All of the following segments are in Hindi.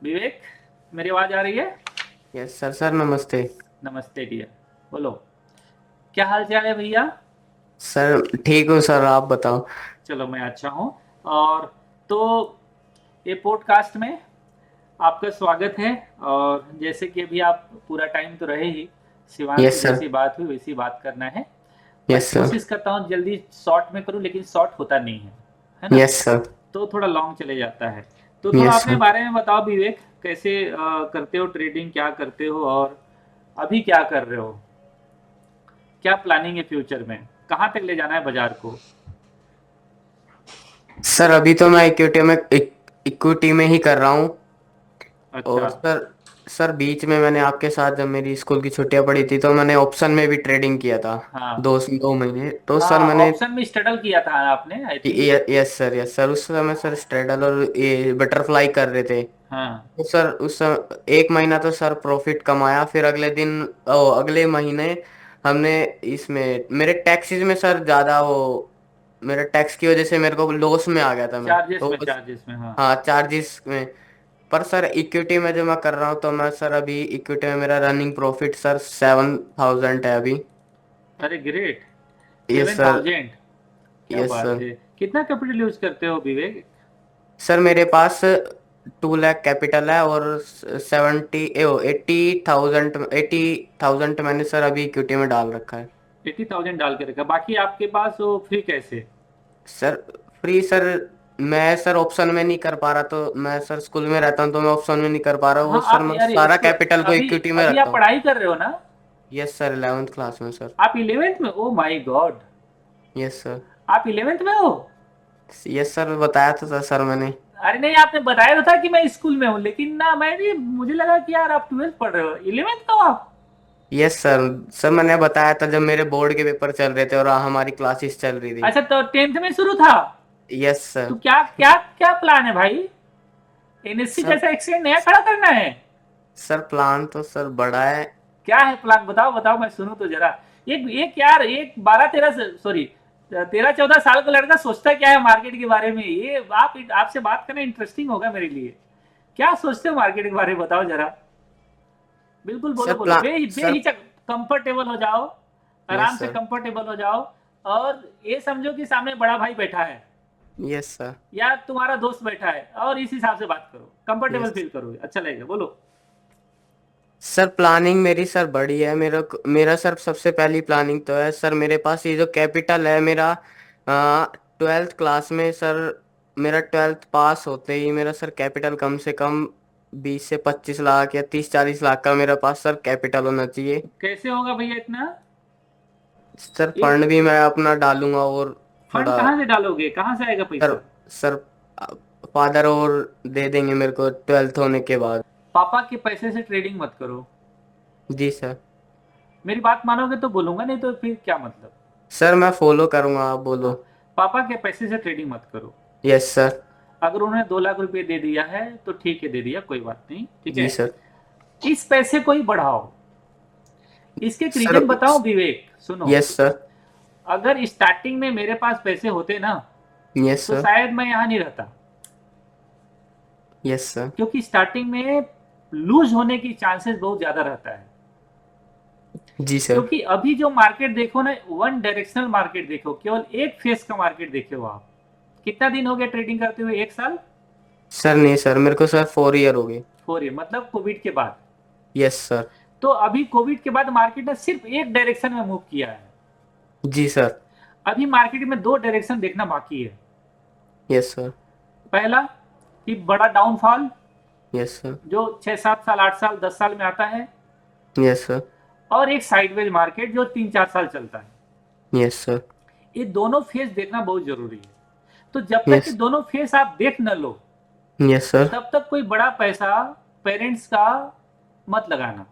विवेक, मेरी आवाज आ रही है? Yes sir. सर नमस्ते। नमस्ते डियर। बोलो, क्या हाल चाल है भैया? सर ठीक हूँ सर, आप बताओ। चलो, मैं अच्छा हूँ। और तो ये पॉडकास्ट में आपका स्वागत है। और जैसे कि अभी आप पूरा टाइम तो रहे ही, शिवांश से यस सर। जैसी बात हुई वैसी बात करना है। मैं यस सर। कोशिश करता हूँ जल्दी शॉर्ट में करूँ, लेकिन शॉर्ट होता नहीं है ना? Yes sir. तो थोड़ा लॉन्ग चले जाता है। तो थोड़ा यस अपने सर। बारे में बताओ विवेक, कैसे करते हो ट्रेडिंग, क्या करते हो और अभी क्या कर रहे हो? क्या प्लानिंग है फ्यूचर में? कहाँ तक ले जाना है बाजार को? सर अभी तो मैं इक्विटी में ही कर रहा हूँ। अच्छा। और सर बीच में मैंने आपके साथ, जब मेरी स्कूल की छुट्टियां पड़ी थी, तो मैंने ऑप्शन में भी ट्रेडिंग किया था। हाँ, 2 महीने तो सर हाँ, मैंने। ऑप्शन में स्ट्रगल किया था आपने, I think. Yes sir, yes sir. उस समय सर स्ट्रेडल और ये बटरफ्लाई कर रहे थे। हाँ। तो सर उस समय 1 महीना तो सर प्रॉफिट कमाया, फिर अगले दिन अगले महीने हमने इसमें मेरे टैक्सेस में सर ज्यादा वो, मेरे टैक्स की वजह से मेरे को लॉस में आ गया था मैं चार्जेस तो में, चार्जेस में, हाँ। हाँ, चार्जेस में। पर सर इक्विटी में जो मैं कर रहा हूँ, तो मैं सर अभी इक्विटी में मेरा रनिंग प्रॉफिट सर 7,000 है अभी। अरे great. Yes seven sir. Thousand क्या यस बात सर। है! कितना कैपिटल यूज करते हो विवेक? सर मेरे पास 2 लाख कैपिटल है, और 80,000 मैंने सर अभी इक्विटी में डाल रखा है। 80,000 डाल के रखा, बाकी आपके पास वो फ्री कैसे? सर फ्री सर, मैं सर ऑप्शन में नहीं कर पा रहा, तो मैं सर स्कूल में रहता हूँ तो मैं ऑप्शन में नहीं कर पा रहा, वो हाँ, सर आप मैं यार सारा इसको, कैपिटल को अभी इक्विटी में अभी रखता आप हूँ। पढ़ाई कर रहे हो ना? यस सर, 11th क्लास में सर। आप 11th में? Oh my God! Yes sir. आप 11th में हो? यस सर, बताया था सर मैंने। अरे नहीं, आपने बताया तो था कि मैं स्कूल में हूँ, लेकिन ना, मैं भी, मुझे लगा कि यार आप 12th पढ़ रहे हो, 11th का हो आप? Yes sir. सर मैंने बताया था जब मेरे बोर्ड के पेपर चल रहे थे और हमारी क्लासेस चल रही थी। अच्छा, तो 10th में शुरू था? Yes sir. तो क्या क्या क्या प्लान है भाई? एनएससी सर जैसा एक्सीडेंट नया खड़ा करना है? सर प्लान तो सर बड़ा है। क्या है प्लान? बताओ बताओ, मैं सुनूं तो जरा। एक यार, एक 12-13, सॉरी, 13-14 साल का लड़का सोचता क्या है मार्केट के बारे में? ये आप, आपसे बात करना इंटरेस्टिंग होगा मेरे लिए। क्या सोचते हो मार्केट के बारे में, बताओ जरा। बिल्कुल, बोलो सर बोलो, प्लान सर। बेहिचक कंफर्टेबल हो जाओ। यस आराम से सर। कंफर्टेबल हो जाओ। और ये समझो कि सामने बड़ा भाई बैठा है, यस सर। या तुम्हारा दोस्त बैठा है, और इस हिसाब से बात करो, कंफर्टेबल यस फील करोगे, अच्छा लगेगा, बोलो। सर, प्लानिंग मेरी सर बड़ी है। मेरा सर सबसे पहली प्लानिंग तो है सर, मेरे पास ये जो कैपिटल है मेरा, 12th क्लास में सर, मेरा 12th पास होते ही मेरा सर कैपिटल कम से कम 20 से 25 लाख या 30-40 लाख का मेरा पास सर कैपिटल होना चाहिए। कैसे होगा भैया इतना? सर एक फंड भी मैं अपना डालूंगा, और फंड थोड़ा कहाँ से डालोगे, कहाँ से आएगा सर पैसा? सर फादर और दे देंगे मेरे को 12th होने के बाद। पापा के पैसे से ट्रेडिंग मत करो। जी सर। मेरी बात मानोगे तो बोलूंगा, नहीं तो फिर क्या मतलब। सर मैं फॉलो करूंगा, आप बोलो। हाँ, पापा के पैसे से ट्रेडिंग मत करो। Yes sir. अगर उन्होंने 2 लाख रुपए दे दिया है तो ठीक है, दे दिया, कोई बात नहीं, ठीक जी है। सर। इस पैसे को ही बढ़ाओ। इसके एक सर। रीजन बताओ विवेक, सुनो। Yes sir. अगर स्टार्टिंग में मेरे पास पैसे होते ना, यस तो सर। शायद मैं यहाँ नहीं रहता। Yes sir. क्योंकि स्टार्टिंग में लूज होने की चांसेस बहुत ज्यादा रहता है। जी सर। क्योंकि अभी जो मार्केट देखो ना, वन डायरेक्शनल मार्केट देखो, केवल एक फेस का मार्केट देखो आप। कितना दिन हो गया ट्रेडिंग करते हुए? 1 साल? सर नहीं सर, मेरे को सर 4 ईयर हो गए। 4 ईयर, मतलब कोविड के बाद। Yes sir. तो अभी कोविड के बाद मार्केट ने सिर्फ एक डायरेक्शन में मूव किया है। जी सर। अभी मार्केट में दो डायरेक्शन देखना बाकी है। Yes sir. पहला, कि बड़ा डाउनफॉल, यस सर। जो 6-7 साल, 8 साल, 10 साल में आता है। Yes sir. और एक साइडवेज मार्केट जो 3-4 साल चलता है। Yes sir. ये दोनों फेस देखना बहुत जरूरी है। तो जब तक ये यस। दोनों फेस आप देख न लो, यस सर। तब तक कोई बड़ा पैसा पेरेंट्स का मत लगाना।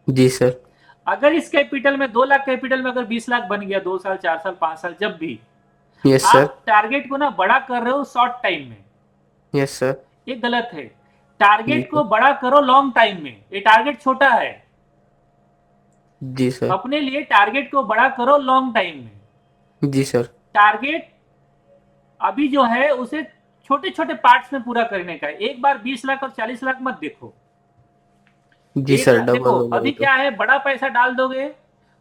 जी सर। अगर इस कैपिटल में, 2 लाख कैपिटल में अगर 20 लाख बन गया, 2 साल, 4 साल, 5 साल, जब भी यस सर। आप टारगेट को ना बड़ा कर रहे हो शॉर्ट टाइम में, यस सर। ये गलत है। जी टारगेट सर। को बड़ा करो लॉन्ग टाइम में, ये टारगेट छोटा है। जी सर। अपने लिए टारगेट को बड़ा करो लॉन्ग टाइम में। जी सर। टारगेट अभी जो है उसे छोटे छोटे पार्ट्स में पूरा करने का है। एक बार 20 लाख और 40 लाख मत देखो। जी एक सर, लाख डबल देखो, होगा अभी वो तो। क्या है, बड़ा पैसा डाल दोगे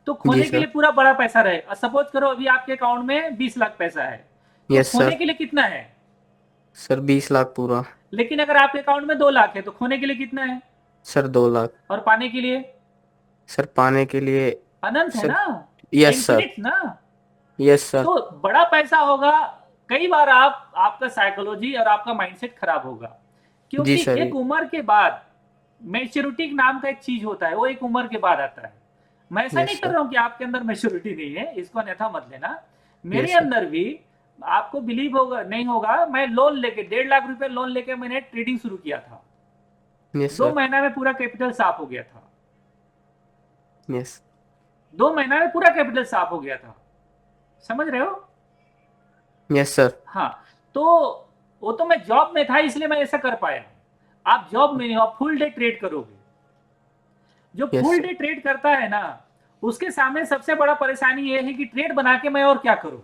तो जी खोने के सर। लिए पूरा बड़ा पैसा रहे। सपोज करो अभी आपके अकाउंट में 20 लाख पैसा है, तो यस खोने सर। के लिए कितना है? सर 20 लाख पूरा। लेकिन अगर आपके अकाउंट में 2 लाख है तो खोने के लिए कितना है? सर 2 लाख। और पाने के लिए सर पाने के लिए। अनंत है सर। ना, यस सर। इन्फिनिट ना। Yes sir. तो बड़ा पैसा होगा, कई बार आपका साइकोलॉजी और आपका माइंडसेट खराब होगा, जी क्योंकि सर। एक उम्र के बाद मैच्योरिटी नाम का एक चीज होता है, वो एक उम्र के बाद आता है। मैं ऐसा नहीं यस कर सर। रहा हूं कि आपके अंदर मैच्योरिटी नहीं है, इसको अन्यथा मत लेना। मेरे यस सर। अंदर भी, आपको बिलीव होगा नहीं होगा, मैं लोन लेके 1.5 लाख रुपए लोन लेके मैंने ट्रेडिंग शुरू किया था। यस दो सर। महीना में पूरा कैपिटल साफ हो गया था। यस। 2 महीना में पूरा कैपिटल साफ हो गया था, समझ रहे हो? Yes sir. हाँ। तो वो तो मैं जॉब में था इसलिए मैं ऐसा कर पाया। आप जॉब में नहीं हो, आप फुल डे ट्रेड करोगे। जो yes full sir. Day trade करता है ना, उसके सामने सबसे बड़ा परेशानी ये है कि ट्रेड बना के मैं और क्या करूं।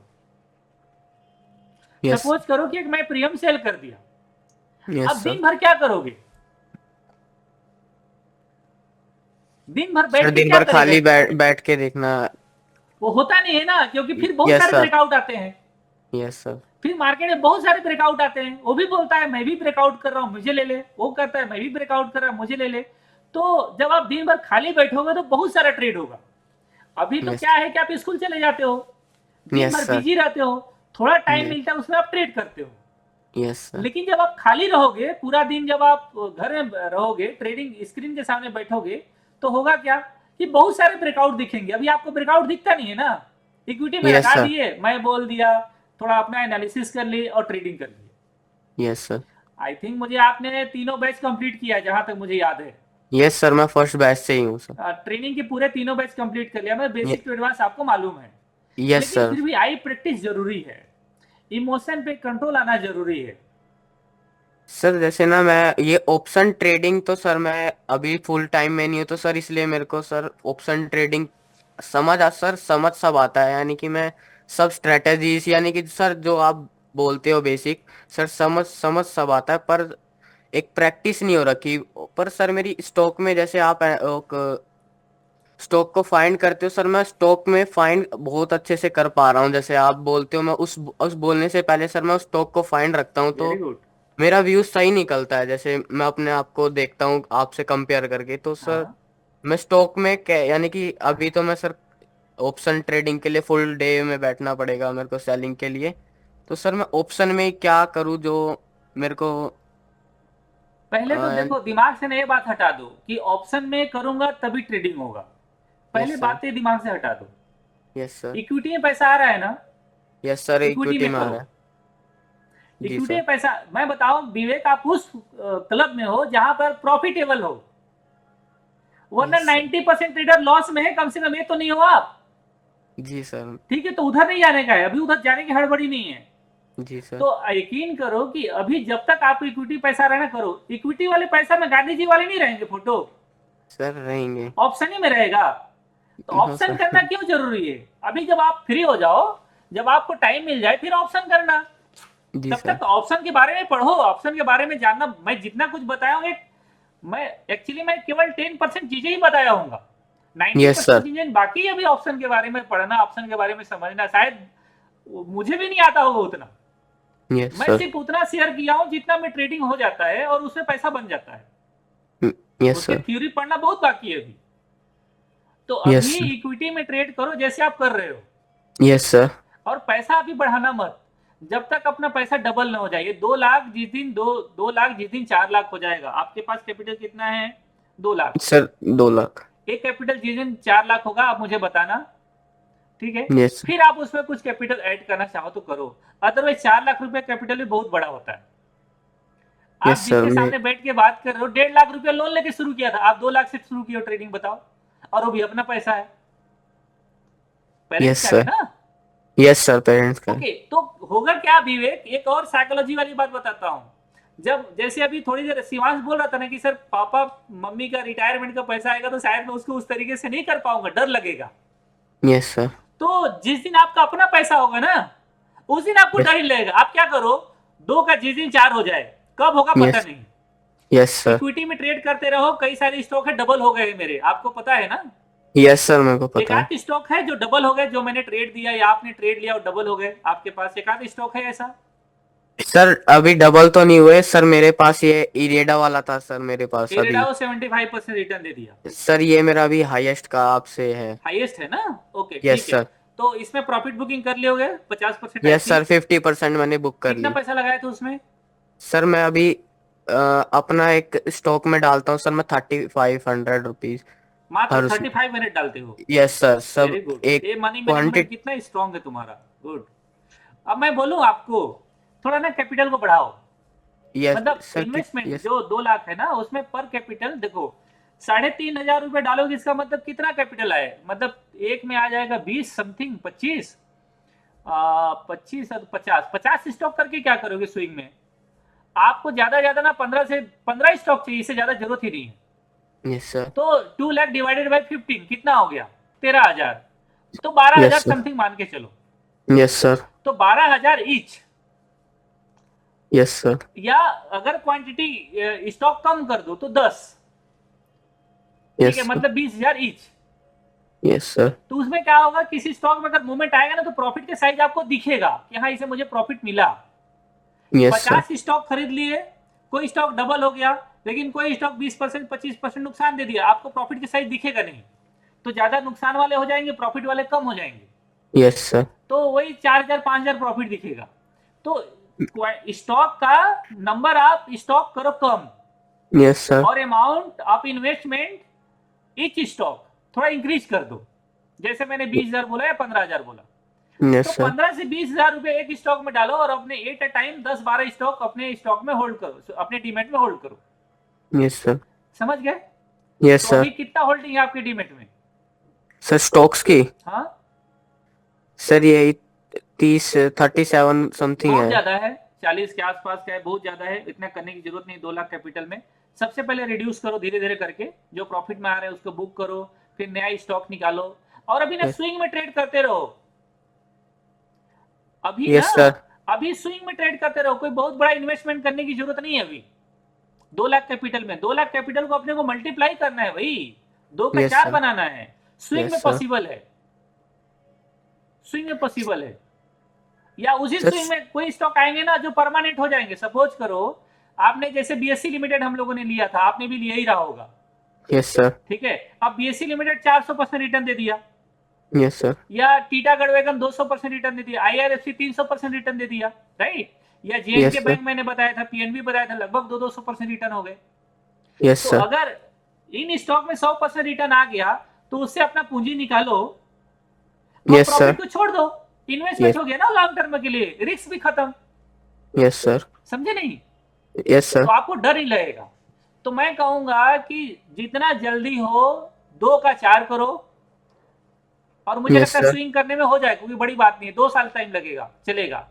यस। सपोज करो कि मैं प्रीमियम सेल कर दिया, यस अब सर। दिन भर क्या करोगे? दिन भर सर बैठ के दिन क्या भर करेगा? खाली बैठ के देखना। वो होता नहीं है ना, क्योंकि फिर बहुत यस सारे सर। ब्रेकआउट आते हैं। Yes sir. फिर मार्केट में बहुत सारे ब्रेकआउट आते हैं, वो भी बोलता है मैं भी ब्रेकआउट कर रहा हूं मुझे ले ले, वो कहता है मैं भी ब्रेकआउट कर रहा हूं मुझे ले ले। तो जब आप दिन भर खाली बैठोगे तो बहुत सारा ट्रेड होगा। अभी तो यस। क्या है कि आप स्कूल चले जाते हो, दिन यस भर सर। बिजी रहते हो, थोड़ा टाइम यस। मिलता है उसमें आप ट्रेड करते हो। Yes sir. लेकिन जब आप खाली रहोगे पूरा दिन, जब आप घर में रहोगे ट्रेडिंग स्क्रीन के सामने बैठोगे, तो होगा क्या कि बहुत सारे ब्रेकआउट दिखेंगे। अभी आपको ब्रेकआउट दिखता नहीं है ना, इक्विटी में यस लगा सर। दिए, मैं बोल दिया, थोड़ा अपना एनालिसिस कर ली और ट्रेडिंग कर ली। Yes sir. आई थिंक मुझे आपने तीनों बैच कंप्लीट किया है, जहां तक मुझे याद है। यस सर, मैं फर्स्ट बैच से ही हूँ सर। ट्रेनिंग के पूरे तीनों बैच कंप्लीट कर लिया मैं, बेसिक टू एडवांस आपको मालूम है। यस लेकिन सर। फिर भी आई प्रैक्टिस जरूरी है, इमोशन पे कंट्रोल आना जरूरी है। सर जैसे ना मैं ये ऑप्शन ट्रेडिंग, तो सर मैं अभी फुल टाइम में नहीं हूँ, तो सर इसलिए मेरे को सर ऑप्शन ट्रेडिंग समझ सब आता है, यानी कि मैं सब स्ट्रेटेजीज, यानी कि सर जो आप बोलते हो बेसिक, सर समझ सब आता है, पर एक प्रैक्टिस नहीं हो रखी। पर सर मेरी स्टॉक में, जैसे आप स्टॉक को फाइंड करते हो, सर मैं स्टॉक में फाइंड बहुत अच्छे से कर पा रहा हूँ। जैसे आप बोलते हो, मैं उस बोलने से पहले सर मैं उस स्टॉक को फाइंड रखता हूँ, तो वेरी गुड। मेरा व्यू सही निकलता है। जैसे मैं अपने आप को देखता हूँ आपसे कंपेयर करके, तो सर हाँ, मैं स्टॉक में क्या, यानी कि अभी तो मैं सर ऑप्शन ट्रेडिंग के लिए फुल डे में बैठना पड़ेगा मेरे को सेलिंग के लिए, तो सर मैं ऑप्शन में क्या करूँ जो मेरे को पहले तो देखो दिमाग से ना ये बात हटा दो कि ऑप्शन में करूंगा तभी ट्रेडिंग होगा। यस पहले सर। बातें दिमाग से हटा दो। Yes sir. इक्विटी में पैसा आ रहा है ना, यस सर, इक्विटी इक्विटी में में आ करो। रहा है। जी इक्विटी सर। में पैसा, मैं बताऊं विवेक, आप उस क्लब में हो जहां पर प्रॉफिटेबल हो, वरना यस सर। 90% ट्रेडर लॉस में है, कम से कम ये तो नहीं हो आप। जी सर। ठीक है, तो उधर नहीं जाने का है, अभी उधर जाने की हड़बड़ी नहीं है। जी सर। तो यकीन करो कि अभी जब तक आपको इक्विटी पैसा रहना करो। इक्विटी वाले पैसा में गांधी जी वाले नहीं रहेंगे फोटो, सर रहेंगे। ऑप्शन ही में रहेगा। तो हाँ ऑप्शन सर। करना क्यों जरूरी है? अभी जब आप फ्री हो जाओ, जब आपको टाइम मिल जाए, फिर ऑप्शन करना। जी तब सर। तक ऑप्शन के बारे में पढ़ो, ऑप्शन के बारे में जानना। मैं जितना कुछ बताया हूँ, मैं केवल 10% चीजें ही बताया हूँ। Yes 90% sir. चीजें बाकी है। अभी ऑप्शन के बारे में पढ़ना, ऑप्शन के बारे में समझना, शायद मुझे भी नहीं आता होगा उतना। यस मैं सर। सिर्फ उतना शेयर किया हूं जितना में ट्रेडिंग हो जाता है और उसमें पैसा बन जाता है। यस उसके सर। थ्योरी पढ़ना बहुत बाकी है अभी। तो यस अभी सर। इक्विटी में ट्रेड करो जैसे आप कर रहे हो, यस सर। और पैसा अभी बढ़ाना मत जब तक अपना पैसा डबल ना हो जाए। 2 लाख जिस दिन 2 लाख जिस दिन 4 लाख हो जाएगा, आपके पास कैपिटल कितना है? 2 लाख। सर 2 लाख। एक कैपिटल जिस दिन 4 लाख होगा आप मुझे बताना, ठीक है? Yes sir. फिर आप उसमें कुछ कैपिटल ऐड करना चाहो तो करो, अदरवाइज 4 लाख रुपए कैपिटल भी बहुत बड़ा होता है। आप यस सर। जिसके मैं सामने बैठ के बात कर रहे हो, 1.5 लाख रुपया लोन लेके शुरू किया था, आप 2 लाख से शुरू किया ट्रेडिंग, बताओ। और वो भी अपना पैसा है, पेरेंट्स यस का है सर। ना। यस सर, पेरेंट्स का। ओके, तो होगा क्या विवेक, एक और साइकोलॉजी वाली बात बताता हूँ। जब जैसे अभी थोड़ी देर शिवांश बोल रहा था ना कि सर पापा मम्मी का रिटायरमेंट का पैसा आएगा तो शायद मैं उसको उस तरीके से नहीं कर पाऊंगा, डर लगेगा। Yes sir. तो जिस दिन आपका अपना पैसा होगा ना, उस दिन आपको यस। डर ही लगेगा। आप क्या करो, 2 का जिस दिन 4 हो जाए, कब होगा पता यस नहीं। Yes sir. इक्विटी में ट्रेड करते रहो, कई सारे स्टॉक है डबल हो गए मेरे, आपको पता है ना। यस सर, मेरे को एक पता है। आध स्टॉक है जो डबल हो गए, जो मैंने ट्रेड दिया या आपने ट्रेड लिया और डबल हो गए, आपके पास एक आध स्टॉक है ऐसा? सर अभी डबल तो नहीं हुए सर, मेरे पास ये इरेडा वाला था सर मेरे पास अभी। एरेडाओ 75% रिटर्न दे दिया, सर ये मेरा अभी हाईएस्ट का आपसे है। हाईएस्ट है ना। ओके यस ठीक है। सर। तो इसमें प्रॉफिट बुकिंग कर लियोगे 50% आई यस थिंक। सर, 50% मैंने बुक कर कितना ली। पैसा लगाया था उसमें? सर मैं अभी अपना एक स्टॉक में डालता हूँ सर, मैं 3500 रुपीज मात्र हर। 35 मिनट डालते हो? यस सर, सब वेरी गुड, एक ये मनी मैनेजमेंट क्वांटिटी। कितना स्ट्रांग है तुम्हारा। गुड। अब मैं बोलूं आपको, थोड़ा ना कैपिटल को बढ़ाओ। यस मतलब सर कि इन्वेस्टमेंट यस। जो 2 लाख है ना, उसमें पर कैपिटल देखो, 3500 रुपए डालोगे, इसका मतलब कितना कैपिटल आए, मतलब एक में आ जाएगा 20 समथिंग, 25, 25 50, 50 स्टॉक करके क्या करोगे स्विंग में? आपको ज्यादा ना 15 स्टॉक चाहिए, इससे ज्यादा जरूरत ही नहीं है। Yes sir. तो 2 लाख डिवाइडेड बाई 15 कितना हो गया? 13,000। तो 12,000 यस सर। समथिंग मान के चलो। Yes sir. तो 12,000 ईच। Yes sir. या अगर क्वांटिटी स्टॉक कम कर दो तो 10, ठीक यस है, सर। मतलब 20,000 ईच। Yes sir. तो उसमें क्या होगा, किसी स्टॉक में अगर मूवमेंट आएगा ना, तो प्रॉफिट के साइज आपको दिखेगा कि हाँ इसे मुझे प्रॉफिट मिला। Yes sir. 50 स्टॉक खरीद लिए, कोई स्टॉक डबल हो गया, लेकिन कोई स्टॉक 20% 25% नुकसान दे दिया, आपको प्रॉफिट के साइज दिखेगा नहीं। तो ज्यादा नुकसान वाले हो जाएंगे, प्रॉफिट वाले कम हो जाएंगे। Yes sir. तो वही 4,000 5,000 प्रॉफिट दिखेगा। तो स्टॉक का नंबर आप स्टॉक करो कम, यस सर। और amount of investment etch stock थोड़ा इंक्रीज कर दो। जैसे मैंने 20,000 बोला या 15,000 बोला, तो यस सर। 15 से 20,000 रुपए एक स्टॉक में डालो, और अपने एट अ टाइम 10-12 स्टॉक अपने स्टॉक में होल्ड करो, अपने डीमेट में होल्ड करो। Yes sir. समझ गए? यस तो सर। अभी कितना होल्डिंग है आपके डीमेट में? सर स्टॉक्स की, हाँ, सर ये 37 समथिंग बहुत है। ज्यादा है, 40 के आसपास का है, बहुत ज्यादा है, इतना करने की जरूरत नहीं 2 लाख कैपिटल में। सबसे पहले रिड्यूस करो धीरे धीरे करके, जो प्रॉफिट में आ रहे हैं उसको बुक करो, फिर नया स्टॉक निकालो, और अभी ना यस। स्विंग में ट्रेड करते रहो। अभी ना, यस सर। अभी स्विंग में ट्रेड करते रहो, कोई बहुत बड़ा इन्वेस्टमेंट करने की जरूरत नहीं है अभी। 2 लाख कैपिटल में, 2 लाख कैपिटल को अपने को मल्टीप्लाई करना है भाई, 2 का यस 4 सर। बनाना है। स्विंग में यस सर। पॉसिबल है, स्विंग में पॉसिबल है। या उसी सर। स्विंग में कोई स्टॉक आएंगे ना जो परमानेंट हो जाएंगे। सपोज करो आपने जैसे बीएससी लिमिटेड हम लोगों ने लिया था, आपने भी लिया ही रहा होगा, यस सर। ठीक है। अब बीएससी लिमिटेड 400% रिटर्न दे दिया, यस सर। या टीटागढ़ वैगन 200% रिटर्न दे दिया, आईआरएफसी 300% रिटर्न दे दिया, राइट। या यस जेएनके सर। बैंक मैंने बताया था, पीएनबी बताया था, लगभग 200% रिटर्न हो गए। यस तो सर। अगर इन स्टॉक में 100% रिटर्न आ गया, तो उससे अपना पूंजी निकालो और यस सर। प्रॉफिट को छोड़ दो। Investment yes. हो गया ना लॉन्ग टर्म के लिए, रिस्क भी खत्म। Yes sir. समझे नहीं? Yes sir. तो आपको डर ही लगेगा। तो मैं कहूंगा कि जितना जल्दी हो 2 का 4 करो, और मुझे यस लगता है सर। स्विंग करने में हो जाए, क्योंकि बड़ी बात नहीं है, 2 साल टाइम लगेगा, चलेगा।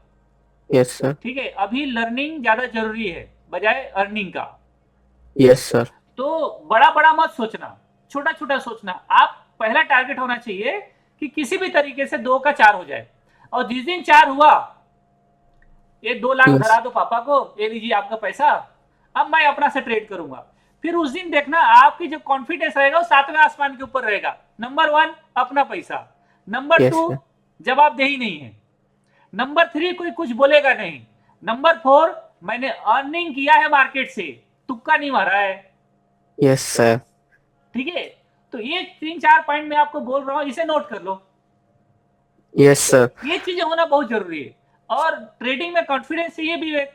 Yes sir. ठीक है, अभी लर्निंग ज्यादा जरूरी है बजाय अर्निंग का। Yes sir. तो बड़ा बड़ा मत सोचना, छोटा छोटा सोचना। आप पहला टारगेट होना चाहिए कि किसी भी तरीके से 2 का 4 हो जाए, और जिस दिन 4 हुआ, ये 2 लाख यस। धरा दो पापा को, ये लीजिए आपका पैसा, अब मैं अपना से ट्रेड करूंगा। फिर उस दिन देखना आपकी जो कॉन्फिडेंस रहेगा वो 7वें आसमान के ऊपर रहेगा। नंबर 1 अपना पैसा, नंबर यस 2 सर। जवाबदेही नहीं है, नंबर 3 कोई कुछ बोलेगा नहीं, नंबर 4 मैंने अर्निंग किया है मार्केट से, तुक्का नहीं मारा है। Yes sir. ठीक है, तो ये 3-4 पॉइंट मैं आपको बोल रहा हूं, इसे नोट कर लो। Yes sir. ये चीजें होना बहुत जरूरी है। और ट्रेडिंग में कॉन्फिडेंस चाहिए विवेक,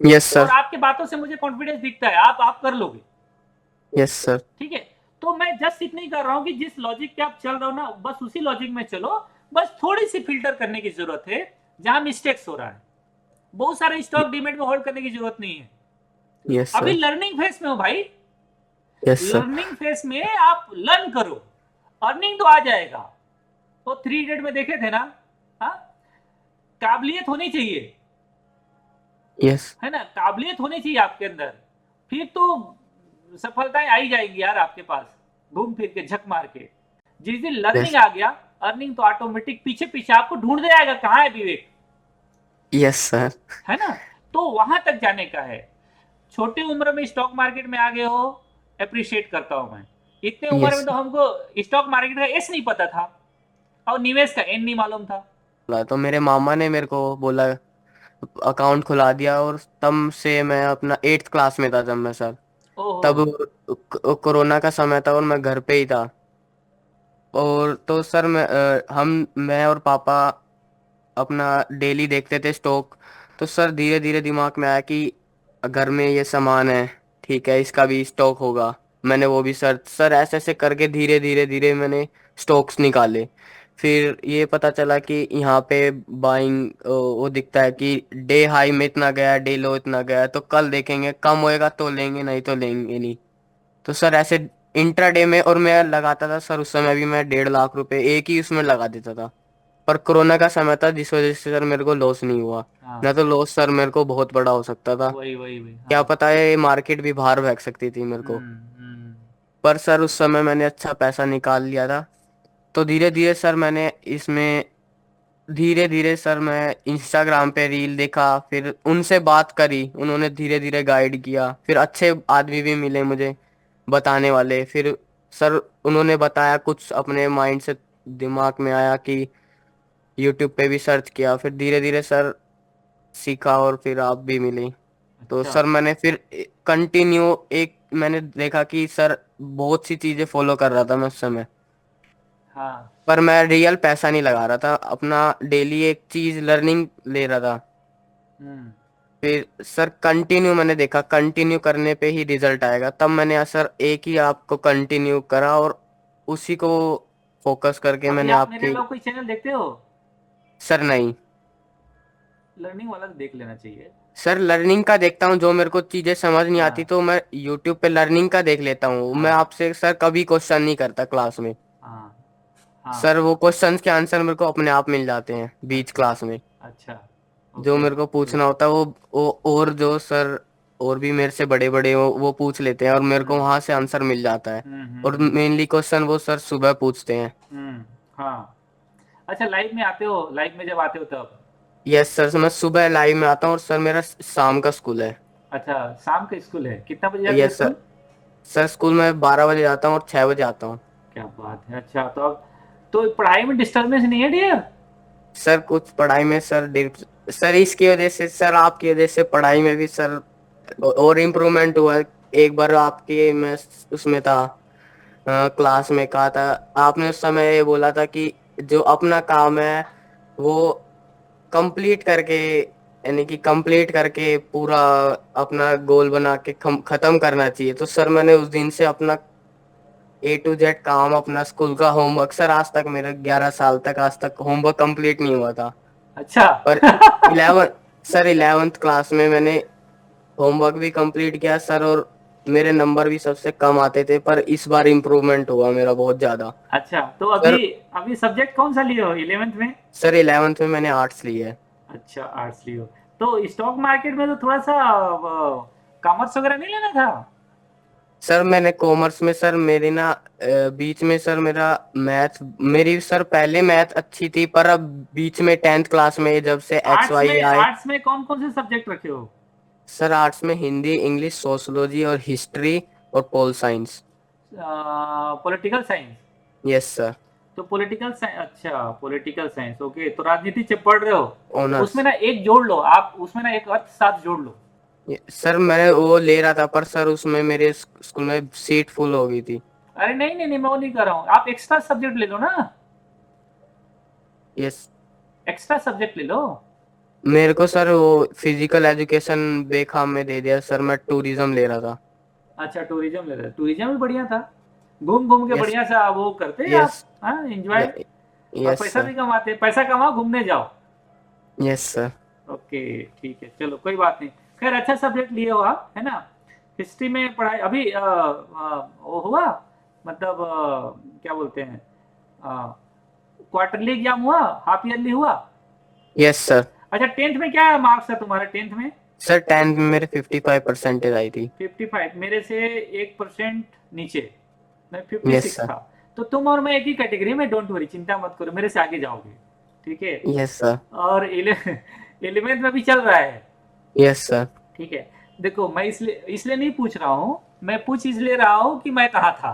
यस और सर। आपके बातों से मुझे कॉन्फिडेंस दिखता है, आप कर लोगे। Yes sir. ठीक है, तो मैं जस्ट इतना ही कर रहा हूं कि जिस लॉजिक पे आप चल रहे हो ना, बस उसी लॉजिक में चलो। बस थोड़ी सी फिल्टर करने की जरूरत है जहां मिस्टेक्स हो रहा है। बहुत सारे स्टॉक डीमेट में होल्ड करने की जरूरत नहीं है। यस अभी सर। लर्निंग फेज में हो भाई, यस सर। लर्निंग फेज में आप लर्न करो, अर्निंग तो आ जाएगा। तो 3 इडियट में देखे थे ना, हाँ, काबिलियत होनी चाहिए, यस। है ना, काबिलियत होनी चाहिए आपके अंदर, फिर तो सफलताएं आई जाएंगी यार आपके पास, घूम फिर के झक मार के। जिस दिन लर्निंग यस। आ गया, अर्निंग तो ऑटोमेटिक पीछे पीछे आपको ढूंढ आएगा, कहाँ है विवेक, यस सर। है ना। तो वहां तक जाने का है। छोटी उम्र में स्टॉक मार्केट में आ गए हो, अप्रिशिएट करता हूं मैं। इतने उम्र में यस तो हमको स्टॉक मार्केट का एस नहीं पता था, और निवेश का एन नहीं मालूम था। सर, तो मेरे मामा ने मेरे को बोला, अकाउंट खुला दिया, और तब से मैं अपना 8th क्लास में था जब मैं सर, ओहो। तब कोरोना का समय था और मैं घर पे ही था। और तो सर मैं और पापा अपना डेली देखते थे स्टॉक। तो सर धीरे धीरे दिमाग में आया कि घर में ये सामान है, ठीक है, इसका भी स्टॉक होगा। मैंने वो भी सर ऐसे ऐसे करके धीरे धीरे धीरे मैंने स्टॉक्स निकाले। फिर ये पता चला कि यहाँ पे बाइंग वो दिखता है कि डे हाई में इतना गया, डे लो इतना गया, तो कल देखेंगे, कम होएगा तो लेंगे, नहीं तो लेंगे नहीं। तो सर ऐसे इंट्राडे में, और मैं लगाता था सर, उस समय भी मैं 1.5 लाख रुपए एक ही उसमें लगा देता था। पर कोरोना का समय था जिस वजह से सर मेरे को लॉस नहीं हुआ। हाँ, ना तो लॉस सर मेरे को बहुत बड़ा हो सकता था। वही वही वही, क्या हाँ। पता है मार्केट भी बाहर फेंक सकती थी मेरे को। हम्म। पर सर उस समय मैंने अच्छा पैसा निकाल लिया था। तो धीरे धीरे सर मैंने इसमें, धीरे धीरे सर मैं इंस्टाग्राम पे रील देखा, फिर उनसे बात करी, उन्होंने धीरे धीरे गाइड किया, फिर अच्छे आदमी भी मिले मुझे बताने वाले। फिर सर उन्होंने बताया, कुछ अपने माइंड से दिमाग में आया कि यूट्यूब पे भी सर्च किया, फिर धीरे धीरे सर सीखा, और फिर आप भी मिले। तो अच्छा। सर मैंने फिर कंटिन्यू, एक मैंने देखा कि सर बहुत सी चीजें फॉलो कर रहा था मैं उस समय, हाँ। पर मैं रियल पैसा नहीं लगा रहा था, अपना डेली एक चीज लर्निंग ले रहा था। हम्म। फिर सर कंटिन्यू मैंने देखा, कंटिन्यू करने पे ही रिजल्ट आएगा, तब मैंने सर एक ही आपको कंटिन्यू करा, और उसी को फोकस करके अभी मैंने आप मेरे आपके। लोग कोई चैनल देखते हो? सर नहीं। लर्निंग वाला तो देख लेना चाहिए। सर लर्निंग का देखता हूँ, जो मेरे को चीजें समझ नहीं आती हाँ तो मैं यूट्यूब पे लर्निंग का देख लेता हूँ। मैं हाँ आपसे सर कभी क्वेश्चन नहीं करता क्लास में। हाँ हाँ। सर वो क्वेश्चंस के आंसर मेरे को अपने आप मिल जाते हैं बीच अच्छा क्लास में। अच्छा। जो ओके। मेरे को गुड। पूछना होता है वो और जो सर और भी मेरे से बड़े बड़े वो पूछ लेते हैं, और मेरे को हम्म वहां से आंसर मिल जाता है। हम्म और हम्म हम्म मेनली क्वेश्चन वो सर सुबह पूछते हैं। हम्म, हाँ। अच्छा, लाइव में आते हो? लाइव में जब आते हो तब? यस सर, मैं सुबह लाइव में आता हूँ, और सर मेरा शाम का स्कूल है। अच्छा, शाम का स्कूल है? कितना बजे जाते हो yes sir. School? Sir school में 12 बजे जाता हूँ और 6 बजे आता हूँ। क्या बात है! अच्छा, तो अब तो पढ़ाई में डिस्टर्बेंस नहीं है डियर? सर कुछ पढ़ाई में सर सर इसकी वजह से, सर आपकी वजह से पढ़ाई में भी सर और इम्प्रूवमेंट हुआ। एक बार आपके मैं उसमें था, क्लास में कहा था आपने, उस समय ये बोला था कि जो अपना काम है वो कंप्लीट करके, यानी कि कंप्लीट करके पूरा अपना गोल बना के खत्म करना चाहिए। तो सर मैंने उस दिन से अपना A to Z काम, अपना स्कूल का होमवर्क, सर आज तक मेरे 11 साल तक आज तक होमवर्क कंप्लीट नहीं हुआ था। अच्छा। पर 11 सर 11th क्लास में मैंने होमवर्क भी कंप्लीट किया सर, और मेरे नंबर भी सबसे कम आते थे, पर इस बार इम्प्रूवमेंट हुआ मेरा बहुत ज्यादा। अच्छा, तो सर अभी अभी सब्जेक्ट कौन सा लिए हो 11th में? सर 11th में मैंने आर्ट्स ली है। अच्छा, आर्ट्स लिए हो। तो स्टॉक मार्केट में तो थोड़ा सा कॉमर्स वगैरह नहीं लेना था? सर मैंने कॉमर्स में सर मेरी ना बीच में सर मेरा मैथ, मेरी सर पहले मैथ अच्छी थी, पर अब बीच में 10th क्लास में जब से एक्स आर्ट्स वाई में आए। आर्ट्स में कौन कौन से सब्जेक्ट रखे हो? सर आर्ट्स में हिंदी, इंग्लिश, सोशोलॉजी और हिस्ट्री और pol science. Political science? Yes sir. तो पॉलिटिकल साइंस, अच्छा पॉलिटिकल साइंस, ओके। तो राजनीति से पढ़ रहे हो, तो उसमें ऑनर्स। ना एक जोड़ लो आप, उसमें ना एक अर्थ साथ जोड़ लो। सर मैं वो ले रहा था, पर सर उसमें मेरे स्कूल में सीट फुल हो गई थी। अरे नहीं नहीं नहीं, मैं वो नहीं कर रहा हूँ, आप एक्स्ट्रा सब्जेक्ट ले लो ना। यस। एक्स्ट्रा सब्जेक्ट ले लो। मेरे को सर वो फिजिकल एजुकेशन बेखाम में दे दिया सर, मैं टूरिज्म ले रहा था। अच्छा, टूरिज्म ले रहे, टूरिज्म भी बढ़िया था। घूम घूम के यस। बढ़िया सा वो करते यस। आप, हाँ, एंजॉय। और यस पैसा सर। भी कमाते, पैसा कमाओ, घूमने जाओ। Yes sir. ओके, ठीक है, चलो कोई बात नहीं। खैर, अच्छा सब्जेक्ट लिए हो आप, है ना? हिस्ट्री में पढ़ाई अभी वो हुआ, मतलब क्या बोलते हैं, क्वार्टरली एग्जाम हुआ, हाफ ईयरली हुआ? Yes sir. अच्छा, टेंथ में क्या मार्क्स है तुम्हारे, टेंथ में? सर 10th में मेरे 55% आई थी। 55? मेरे से 1% नीचे, मैं यस 56 सर। था। तो तुम और मैं एक ही कैटेगरी में, डोंट वरी, चिंता मत करो, मेरे से आगे जाओगे। ठीक है। Yes sir. और 11th में भी चल रहा है। Yes sir. ठीक है। देखो मैं इसलिए इसलिए नहीं पूछ रहा हूँ, मैं पूछ इसलिए रहा हूँ कि मैं कहाँ था